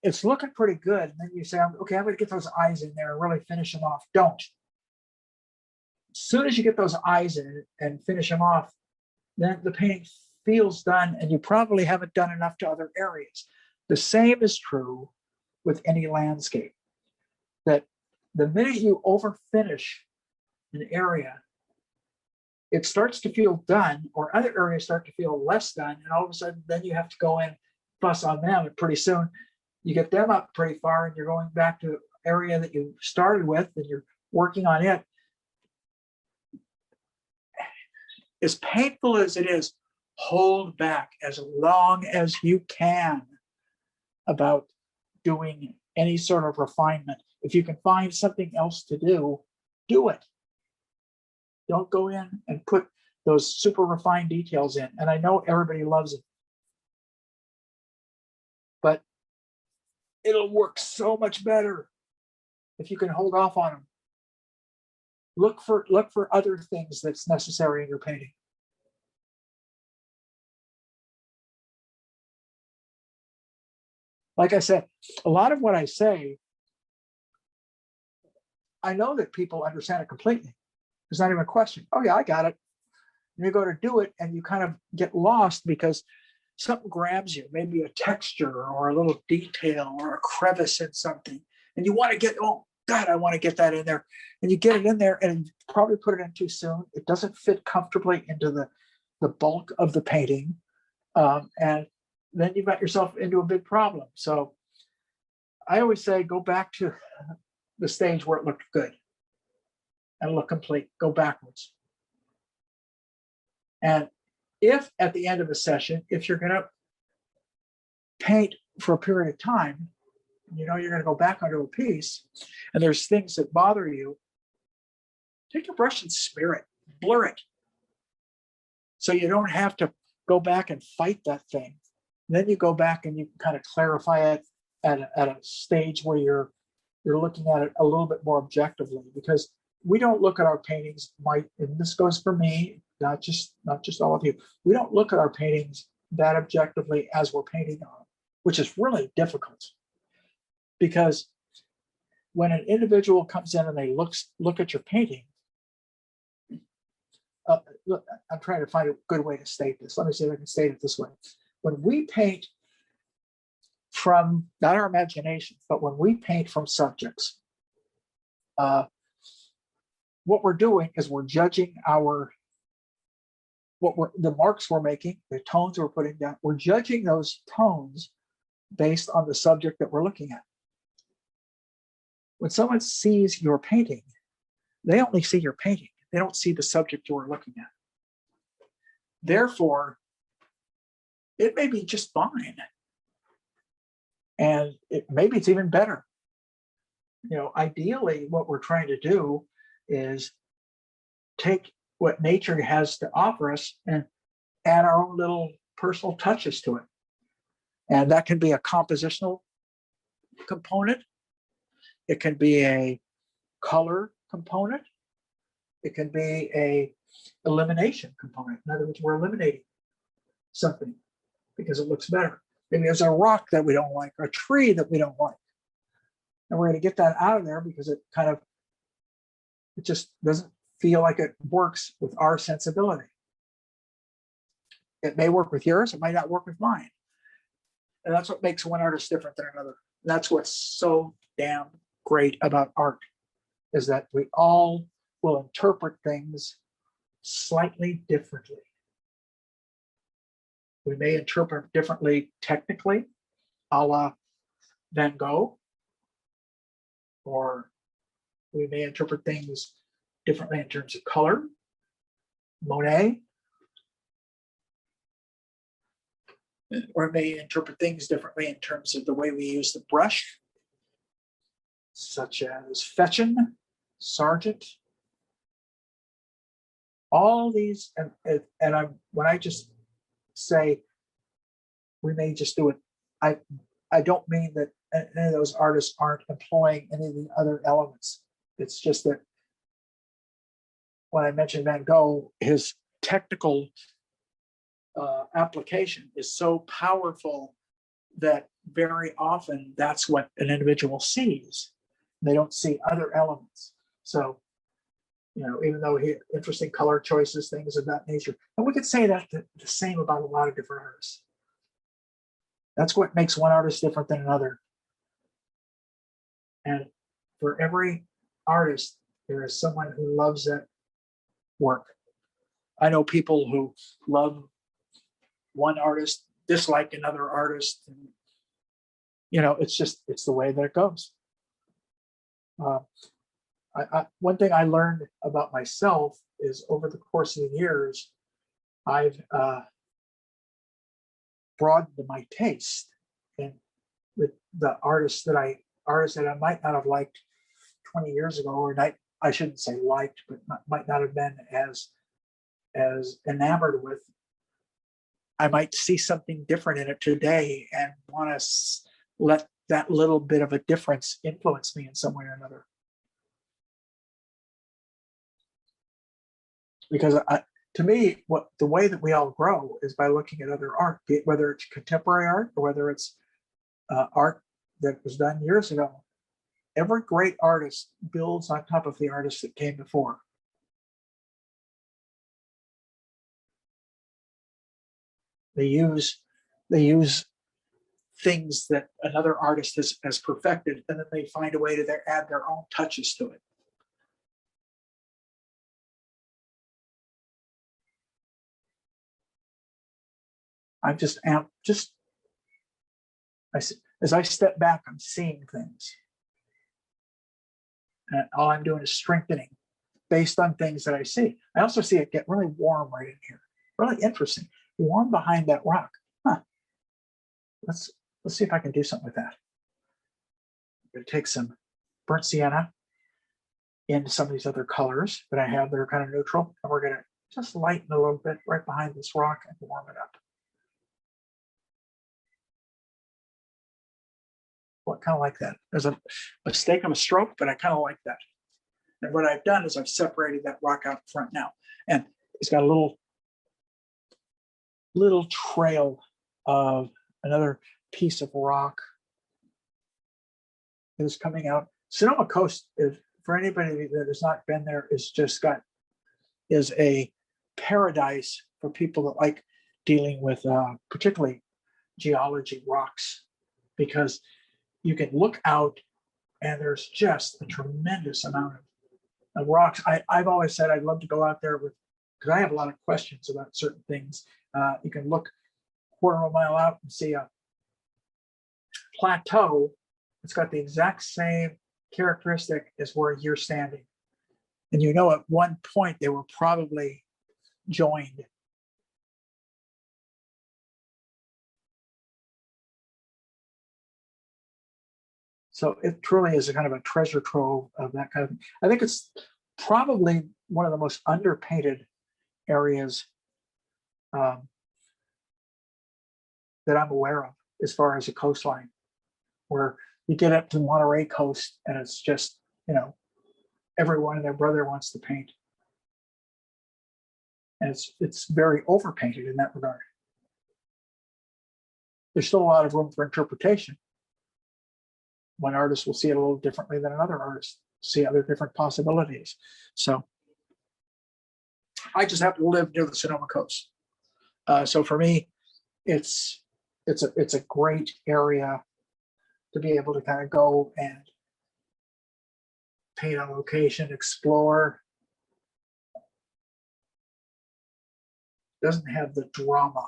it's looking pretty good, and then you say, okay, I'm going to get those eyes in there and really finish them off. Don't. As soon as you get those eyes in and finish them off, then the painting feels done, and you probably haven't done enough to other areas. The same is true with any landscape, that the minute you overfinish an area, it starts to feel done, or other areas start to feel less done, and all of a sudden then you have to go in, fuss on them, and pretty soon you get them up pretty far, and you're going back to the area that you started with, and you're working on it. As painful as it is, hold back as long as you can about doing any sort of refinement. If you can find something else to do, do it. Don't go in and put those super refined details in. And I know everybody loves it, but it'll work so much better if you can hold off on them. Look for other things that's necessary in your painting. Like I said, a lot of what I say, I know that people understand it completely. There's not even a question. Oh yeah, I got it. And you go to do it and you kind of get lost because something grabs you, maybe a texture or a little detail or a crevice in something. And you want to get, oh God, I want to get that in there. And you get it in there and you probably put it in too soon. It doesn't fit comfortably into the bulk of the painting. And then you've got yourself into a big problem. So I always say, go back to the stage where it looked good and look complete, go backwards. And if at the end of a session, if you're going to paint for a period of time, you know you're going to go back onto a piece and there's things that bother you, take your brush and smear it, blur it. So you don't have to go back and fight that thing. Then you go back and you kind of clarify it at a stage where you're looking at it a little bit more objectively, because we don't look at our paintings, and this goes for me, not just all of you. We don't look at our paintings that objectively as we're painting on, which is really difficult. Because when an individual comes in and they look at your painting, look, I'm trying to find a good way to state this. Let me see if I can state it this way. When we paint from, not our imagination, but when we paint from subjects, what we're doing is we're judging the marks we're making, the tones we're putting down, we're judging those tones based on the subject that we're looking at. When someone sees your painting, they only see your painting. They don't see the subject you are looking at. Therefore, it may be just fine. And maybe it's even better. You know, ideally, what we're trying to do is take what nature has to offer us and add our own little personal touches to it. And that can be a compositional component. It can be a color component. It can be a elimination component. In other words, we're eliminating something because it looks better. Maybe there's a rock that we don't like, or a tree that we don't like. And we're going to get that out of there because it just doesn't feel like it works with our sensibility. It may work with yours, it might not work with mine. And that's what makes one artist different than another. And that's what's so damn great about art, is that we all will interpret things slightly differently. We may interpret differently technically, a la Van Gogh, or we may interpret things differently in terms of color, Monet, or may interpret things differently in terms of the way we use the brush, such as Fetchin, Sargent. All these, and when I just say we may just do it, I don't mean that any of those artists aren't employing any of the other elements. It's just that when I mentioned Van Gogh, his technical application is so powerful that very often that's what an individual sees. They don't see other elements. So, even though he had interesting color choices, things of that nature, and we could say that the same about a lot of different artists. That's what makes one artist different than another. And for every artist, there is someone who loves that work. I know people who love one artist, dislike another artist. And, it's the way that it goes. One thing I learned about myself is over the course of the years, I've broadened my taste, and the artists that I might not have liked 20 years ago, or I shouldn't say liked, but might not have been as enamored with. I might see something different in it today and want to let that little bit of a difference influence me in some way or another. Because to me, the way that we all grow is by looking at other art, whether it's contemporary art or whether it's art that was done years ago. Every great artist builds on top of the artists that came before. They use things that another artist has perfected, and then they find a way to add their own touches to it. As I step back, I'm seeing things. And all I'm doing is strengthening based on things that I see. I also see it get really warm right in here. Really interesting. Warm behind that rock. Let's see if I can do something with that. I'm going to take some burnt sienna into some of these other colors that I have that are kind of neutral. And we're going to just lighten a little bit right behind this rock and warm it up. Well, I kind of like that. There's a mistake of a stroke, but I kind of like that. And what I've done is I've separated that rock out front now. And it's got a little trail of another piece of rock that is coming out. Sonoma Coast, for anybody that has not been there, is a paradise for people that like dealing with particularly geology, rocks, because you can look out and there's just a tremendous amount of rocks. I've always said I'd love to go out there because I have a lot of questions about certain things. You can look a quarter of a mile out and see a plateau. It's got the exact same characteristic as where you're standing. And at one point they were probably joined. So it truly is a kind of a treasure trove of that kind of thing. I think it's probably one of the most underpainted areas that I'm aware of as far as the coastline, where you get up to the Monterey coast and it's just, you know, everyone and their brother wants to paint. And it's very overpainted in that regard. There's still a lot of room for interpretation. One artist will see it a little differently than another artist, see other different possibilities. So I just happen to live near the Sonoma coast. So for me, it's a great area to be able to kind of go and paint on location, explore. Doesn't have the drama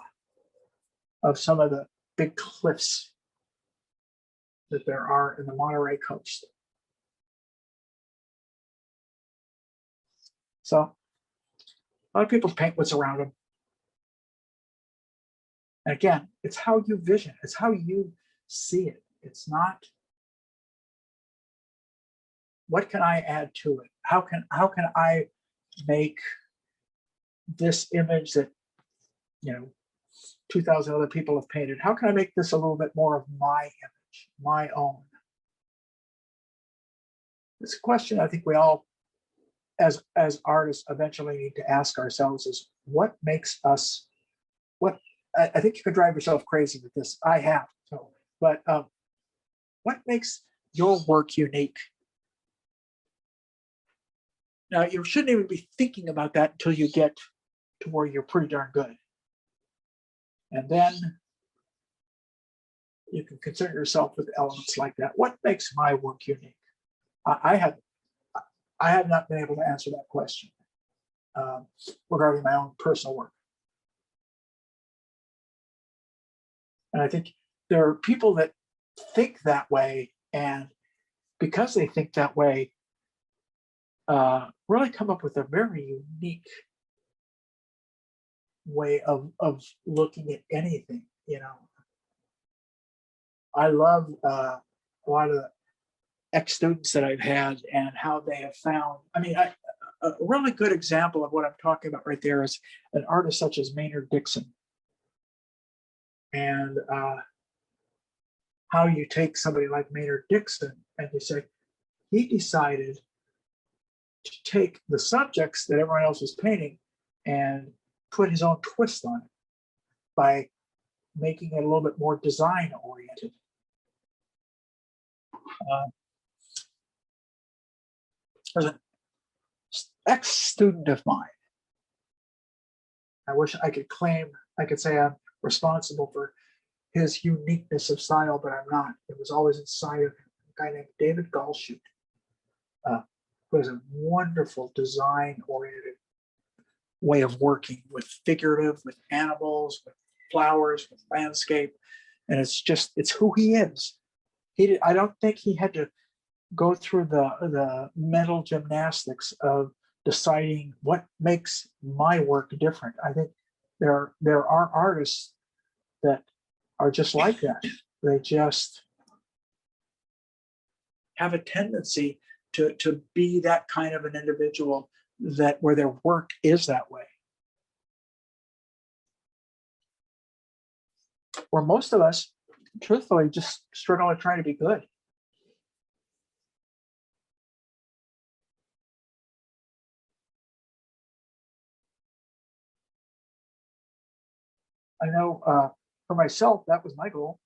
of some of the big cliffs that there are in the Monterey coast. So a lot of people paint what's around them. And again, it's how you vision, it's how you see it. It's not, what can I add to it? How can I make this image that, you know, 2,000 other people have painted? How can I make this a little bit more of my image, my own? It's a question I think we all, as artists, eventually need to ask ourselves: is what makes us, what, I think you could drive yourself crazy with this. I have, so, but what makes your work unique? Now, you shouldn't even be thinking about that until you get to where you're pretty darn good. And then you can consider yourself with elements like that. What makes my work unique? I have not been able to answer that question regarding my own personal work. And I think there are people that think that way, and because they think that way, really come up with a very unique way of looking at anything. You know, I love a lot of the ex-students that I've had and how they have found, I mean, a really good example of what I'm talking about right there is an artist such as Maynard Dixon. And how you take somebody like Maynard Dixon and you say, he decided to take the subjects that everyone else was painting and put his own twist on it by making it a little bit more design oriented. There's an ex-student of mine. I wish I could claim, I could say I'm responsible for his uniqueness of style, but I'm not. It was always inside of him. A guy named David Galshoot, who has a wonderful design-oriented way of working with figurative, with animals, with flowers, with landscape, and it's who he is. I don't think he had to go through the mental gymnastics of deciding what makes my work different. I think there are artists that are just like that. They just have a tendency to be that kind of an individual, that where their work is that way. Where most of us, truthfully, just struggle to try to be good. I know for myself, that was my goal.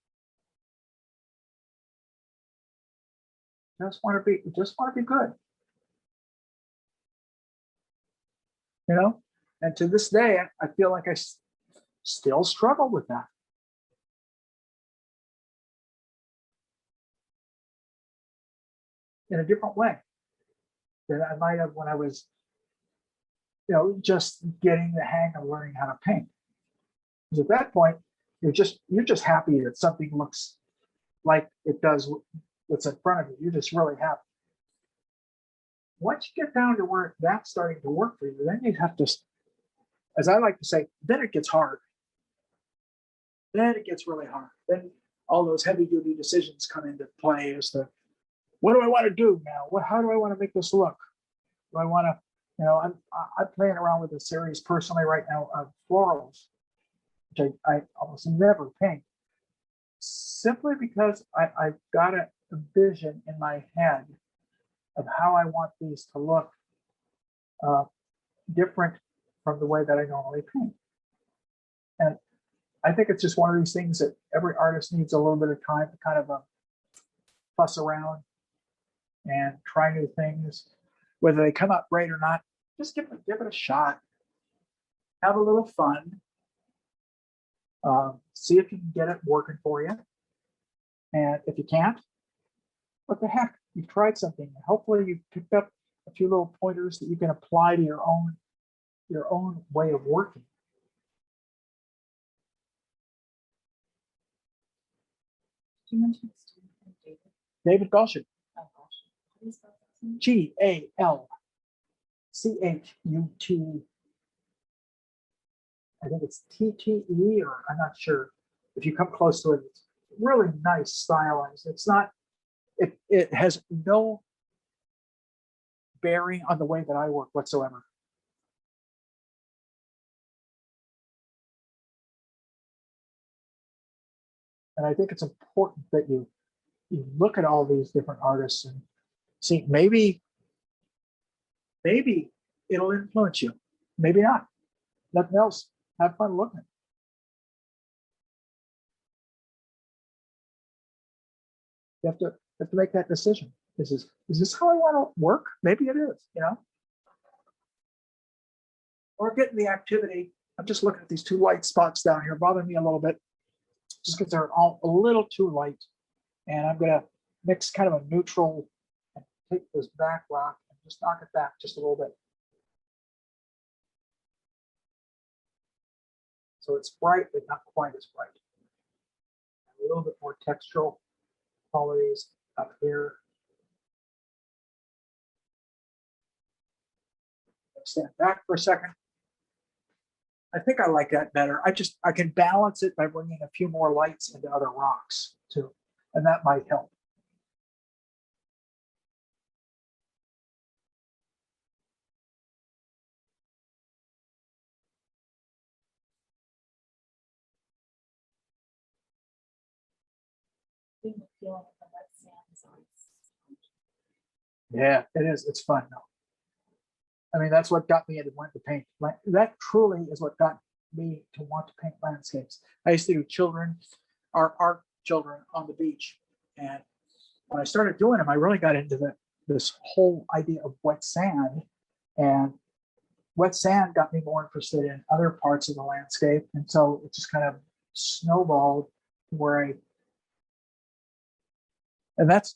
Just want to be good. You know, and to this day, I feel like I still struggle with that. In a different way than I might have when I was, you know, just getting the hang of learning how to paint. Because at that point, you're just happy that something looks like it does what's in front of you. You're just really happy. Once you get down to where that's starting to work for you, then you have to, as I like to say, then it gets hard. Then it gets really hard. Then all those heavy-duty decisions come into play as to, what do I want to do now? How do I want to make this look? Do I want to, I'm playing around with a series personally right now of florals, which I almost never paint, simply because I've got a vision in my head of how I want these to look different from the way that I normally paint. And I think it's just one of these things that every artist needs a little bit of time to kind of fuss around and try new things. Whether they come out great or not, just give it a shot. Have a little fun. See if you can get it working for you. And if you can't, what the heck? You've tried something. Hopefully you've picked up a few little pointers that you can apply to your own way of working. You mentioned David. David Galshut. Oh, gosh. How do you spell that name? Galchut. I think it's TTE, or I'm not sure. If you come close to it, it's really nice stylized. It's not, it has no bearing on the way that I work whatsoever. And I think it's important that you look at all these different artists and see, maybe it'll influence you, maybe not. Nothing else. Have fun looking. You have to make that decision. Is this how I want to work? Maybe it is, Or getting the activity. I'm just looking at these two light spots down here, bothering me a little bit, just because they're all a little too light. And I'm gonna mix kind of a neutral and take this back rock and just knock it back just a little bit. So it's bright, but not quite as bright. A little bit more textural qualities up here. Stand back for a second. I think I like that better. I can balance it by bringing a few more lights into other rocks too, and that might help. Yeah, it is. It's fun though. I mean, that's what got me into wanting to paint. That truly is what got me to want to paint landscapes. I used to do art children on the beach. And when I started doing them, I really got into this whole idea of wet sand. And wet sand got me more interested in other parts of the landscape. And so it just kind of snowballed where and that's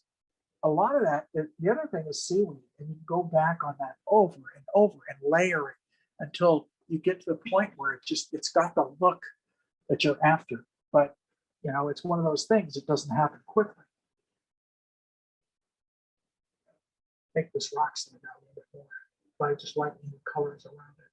a lot of that. The other thing is seaweed, and you go back on that over and over and layer it until you get to the point where it's got the look that you're after. But it's one of those things that doesn't happen quickly. Make this rock stand out a little bit more by just lightening the colors around it.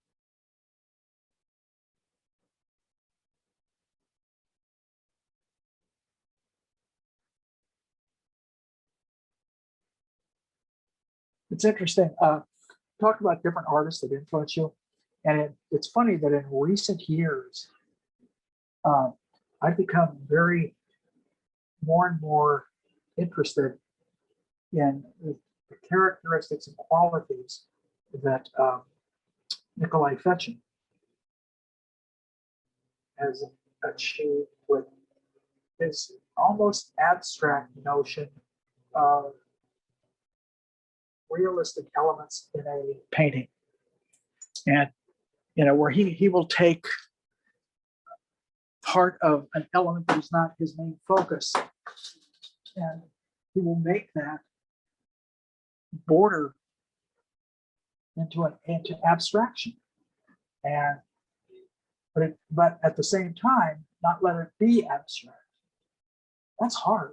It's interesting. Talk about different artists that influence you. And it's funny that in recent years, I've become more and more interested in the characteristics and qualities that Nikolai Fechin has achieved with his almost abstract notion of realistic elements in a painting. And where he will take part of an element that is not his main focus, and he will make that border into abstraction, and but at the same time not let it be abstract. That's hard.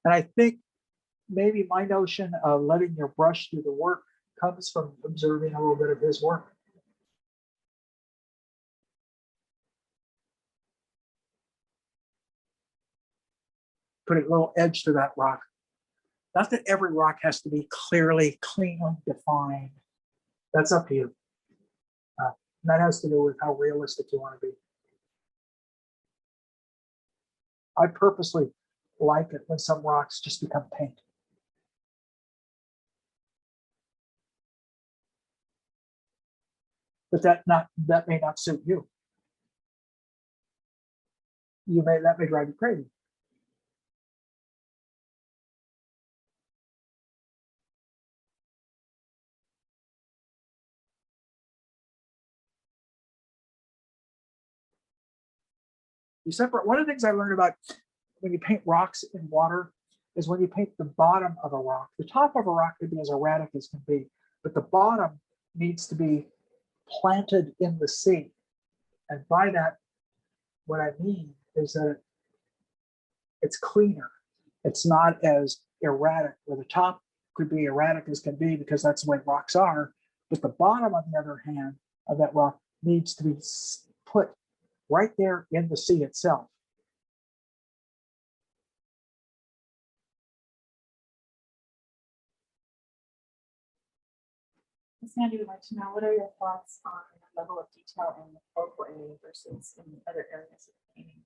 And I think maybe my notion of letting your brush do the work comes from observing a little bit of his work. Put a little edge to that rock. Not that every rock has to be clearly, cleanly defined. That's up to you. That has to do with how realistic you want to be. I purposely like it when some rocks just become paint. But that may not suit you. That may drive you crazy. One of the things I learned about when you paint rocks in water is when you paint the bottom of a rock. The top of a rock could be as erratic as can be, but the bottom needs to be planted in the sea. And by that, what I mean is that it's cleaner. It's not as erratic, where the top could be erratic as can be because that's the way rocks are. But the bottom, on the other hand, of that rock needs to be put right there in the sea itself. Sandy would like to know, what are your thoughts on the level of detail in the focal area versus in other areas of the painting?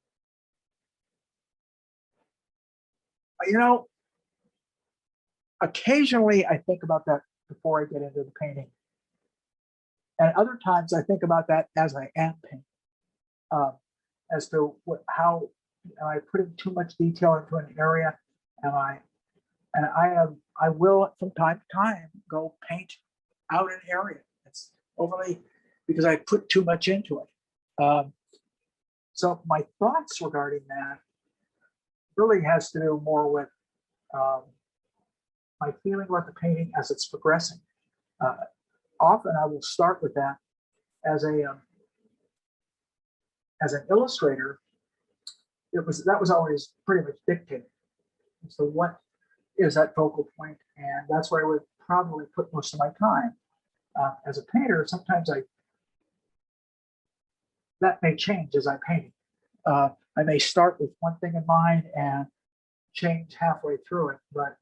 Occasionally I think about that before I get into the painting. And other times I think about that as I am painting, as to how am I putting too much detail into an area, I will from time to time go paint out an area. It's overly because I put too much into it. So my thoughts regarding that really has to do more with my feeling about the painting as it's progressing. Often I will start with that as an illustrator. That was always pretty much dictated. So what is that focal point? And that's where I would probably put most of my time. As a painter, sometimes that may change as I paint. I may start with one thing in mind and change halfway through it, but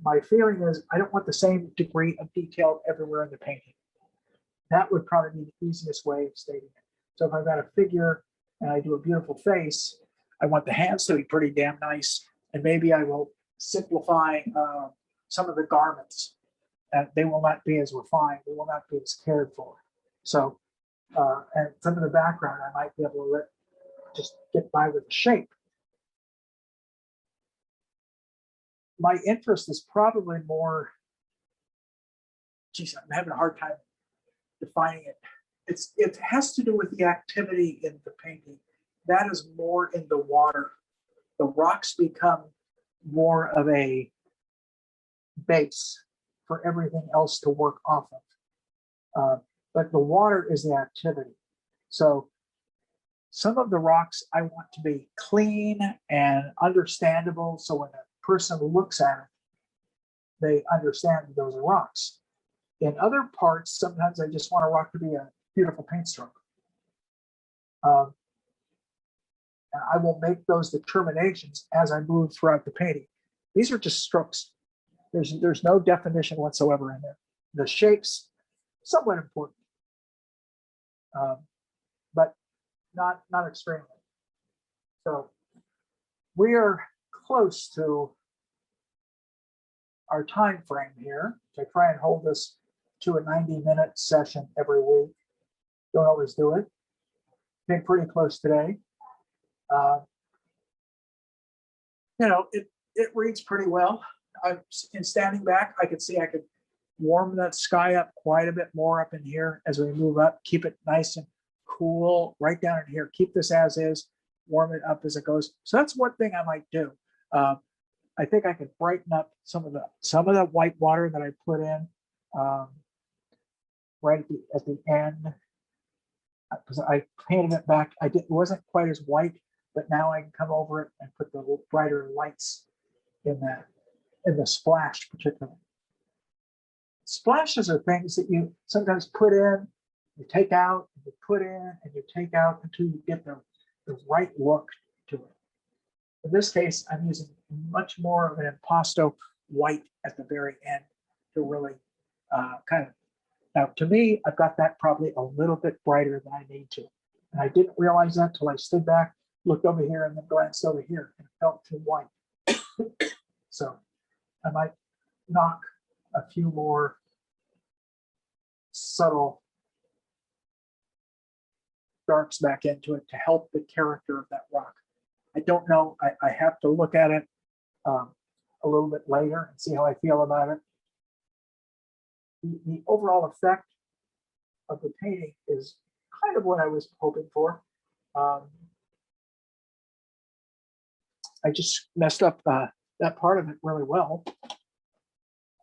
my feeling is I don't want the same degree of detail everywhere in the painting. That would probably be the easiest way of stating it. So if I've got a figure and I do a beautiful face, I want the hands to be pretty damn nice, and maybe I will simplify some of the garments. They will not be as refined. They will not be as cared for. So, and some of the background, I might be able to just get by with the shape. My interest is probably more, geez, I'm having a hard time defining it. It has to do with the activity in the painting. That is more in the water. The rocks become more of a base for everything else to work off of. But the water is the activity. So some of the rocks I want to be clean and understandable, so when a person looks at it, they understand that those are rocks. In other parts, sometimes I just want a rock to be a beautiful paint stroke. And I will make those determinations as I move throughout the painting. These are just strokes. There's no definition whatsoever in there. The shapes, somewhat important, but not extremely. So we are close to our time frame here. I try and hold this to a 90-minute session every week. Don't always do it. Been pretty close today. It reads pretty well. In standing back, I could see I could warm that sky up quite a bit more up in here as we move up. Keep it nice and cool right down in here. Keep this as is. Warm it up as it goes. So that's one thing I might do. I think I could brighten up some of the white water that I put in right at the end, because I painted it back. It wasn't quite as white, but now I can come over it and put the brighter lights in the splash particularly. Splashes are things that you sometimes put in, you take out, you put in, and you take out until you get the right look to it. In this case, I'm using much more of an impasto white at the very end to really kind of, now to me, I've got that probably a little bit brighter than I need to. And I didn't realize that till I stood back, looked over here and then glanced over here and it felt too white. So I might knock a few more subtle darks back into it to help the character of that rock. I don't know. I have to look at it a little bit later and see how I feel about it. The overall effect of the painting is kind of what I was hoping for. I just messed up that part of it really well.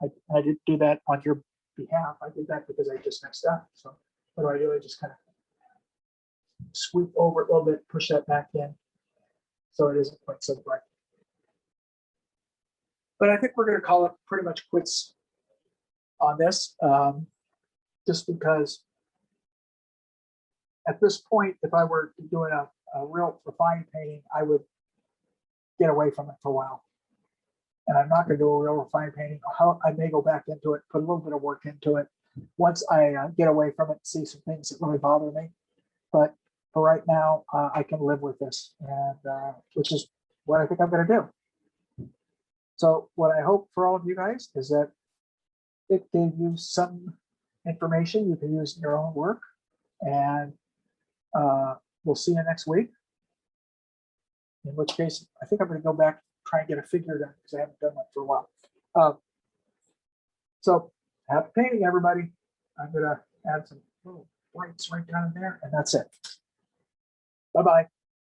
I didn't do that on your behalf. I did that because I just messed up. So what do? I just kind of sweep over it a little bit, push that back in so it isn't quite so bright. But I think we're going to call it pretty much quits on this, just because at this point, if I were doing a real refined painting, I would get away from it for a while. And I'm not going to do a real refined painting. I may go back into it, put a little bit of work into it once I get away from it, see some things that really bother me. But for right now, I can live with this, and which is what I think I'm going to do. So what I hope for all of you guys is that it gave you some information you can use in your own work, and we'll see you next week. In which case, I think I'm going to go back and try and get a figure done because I haven't done that for a while. So happy painting, everybody. I'm going to add some little lights right down in there, and that's it. Bye-bye.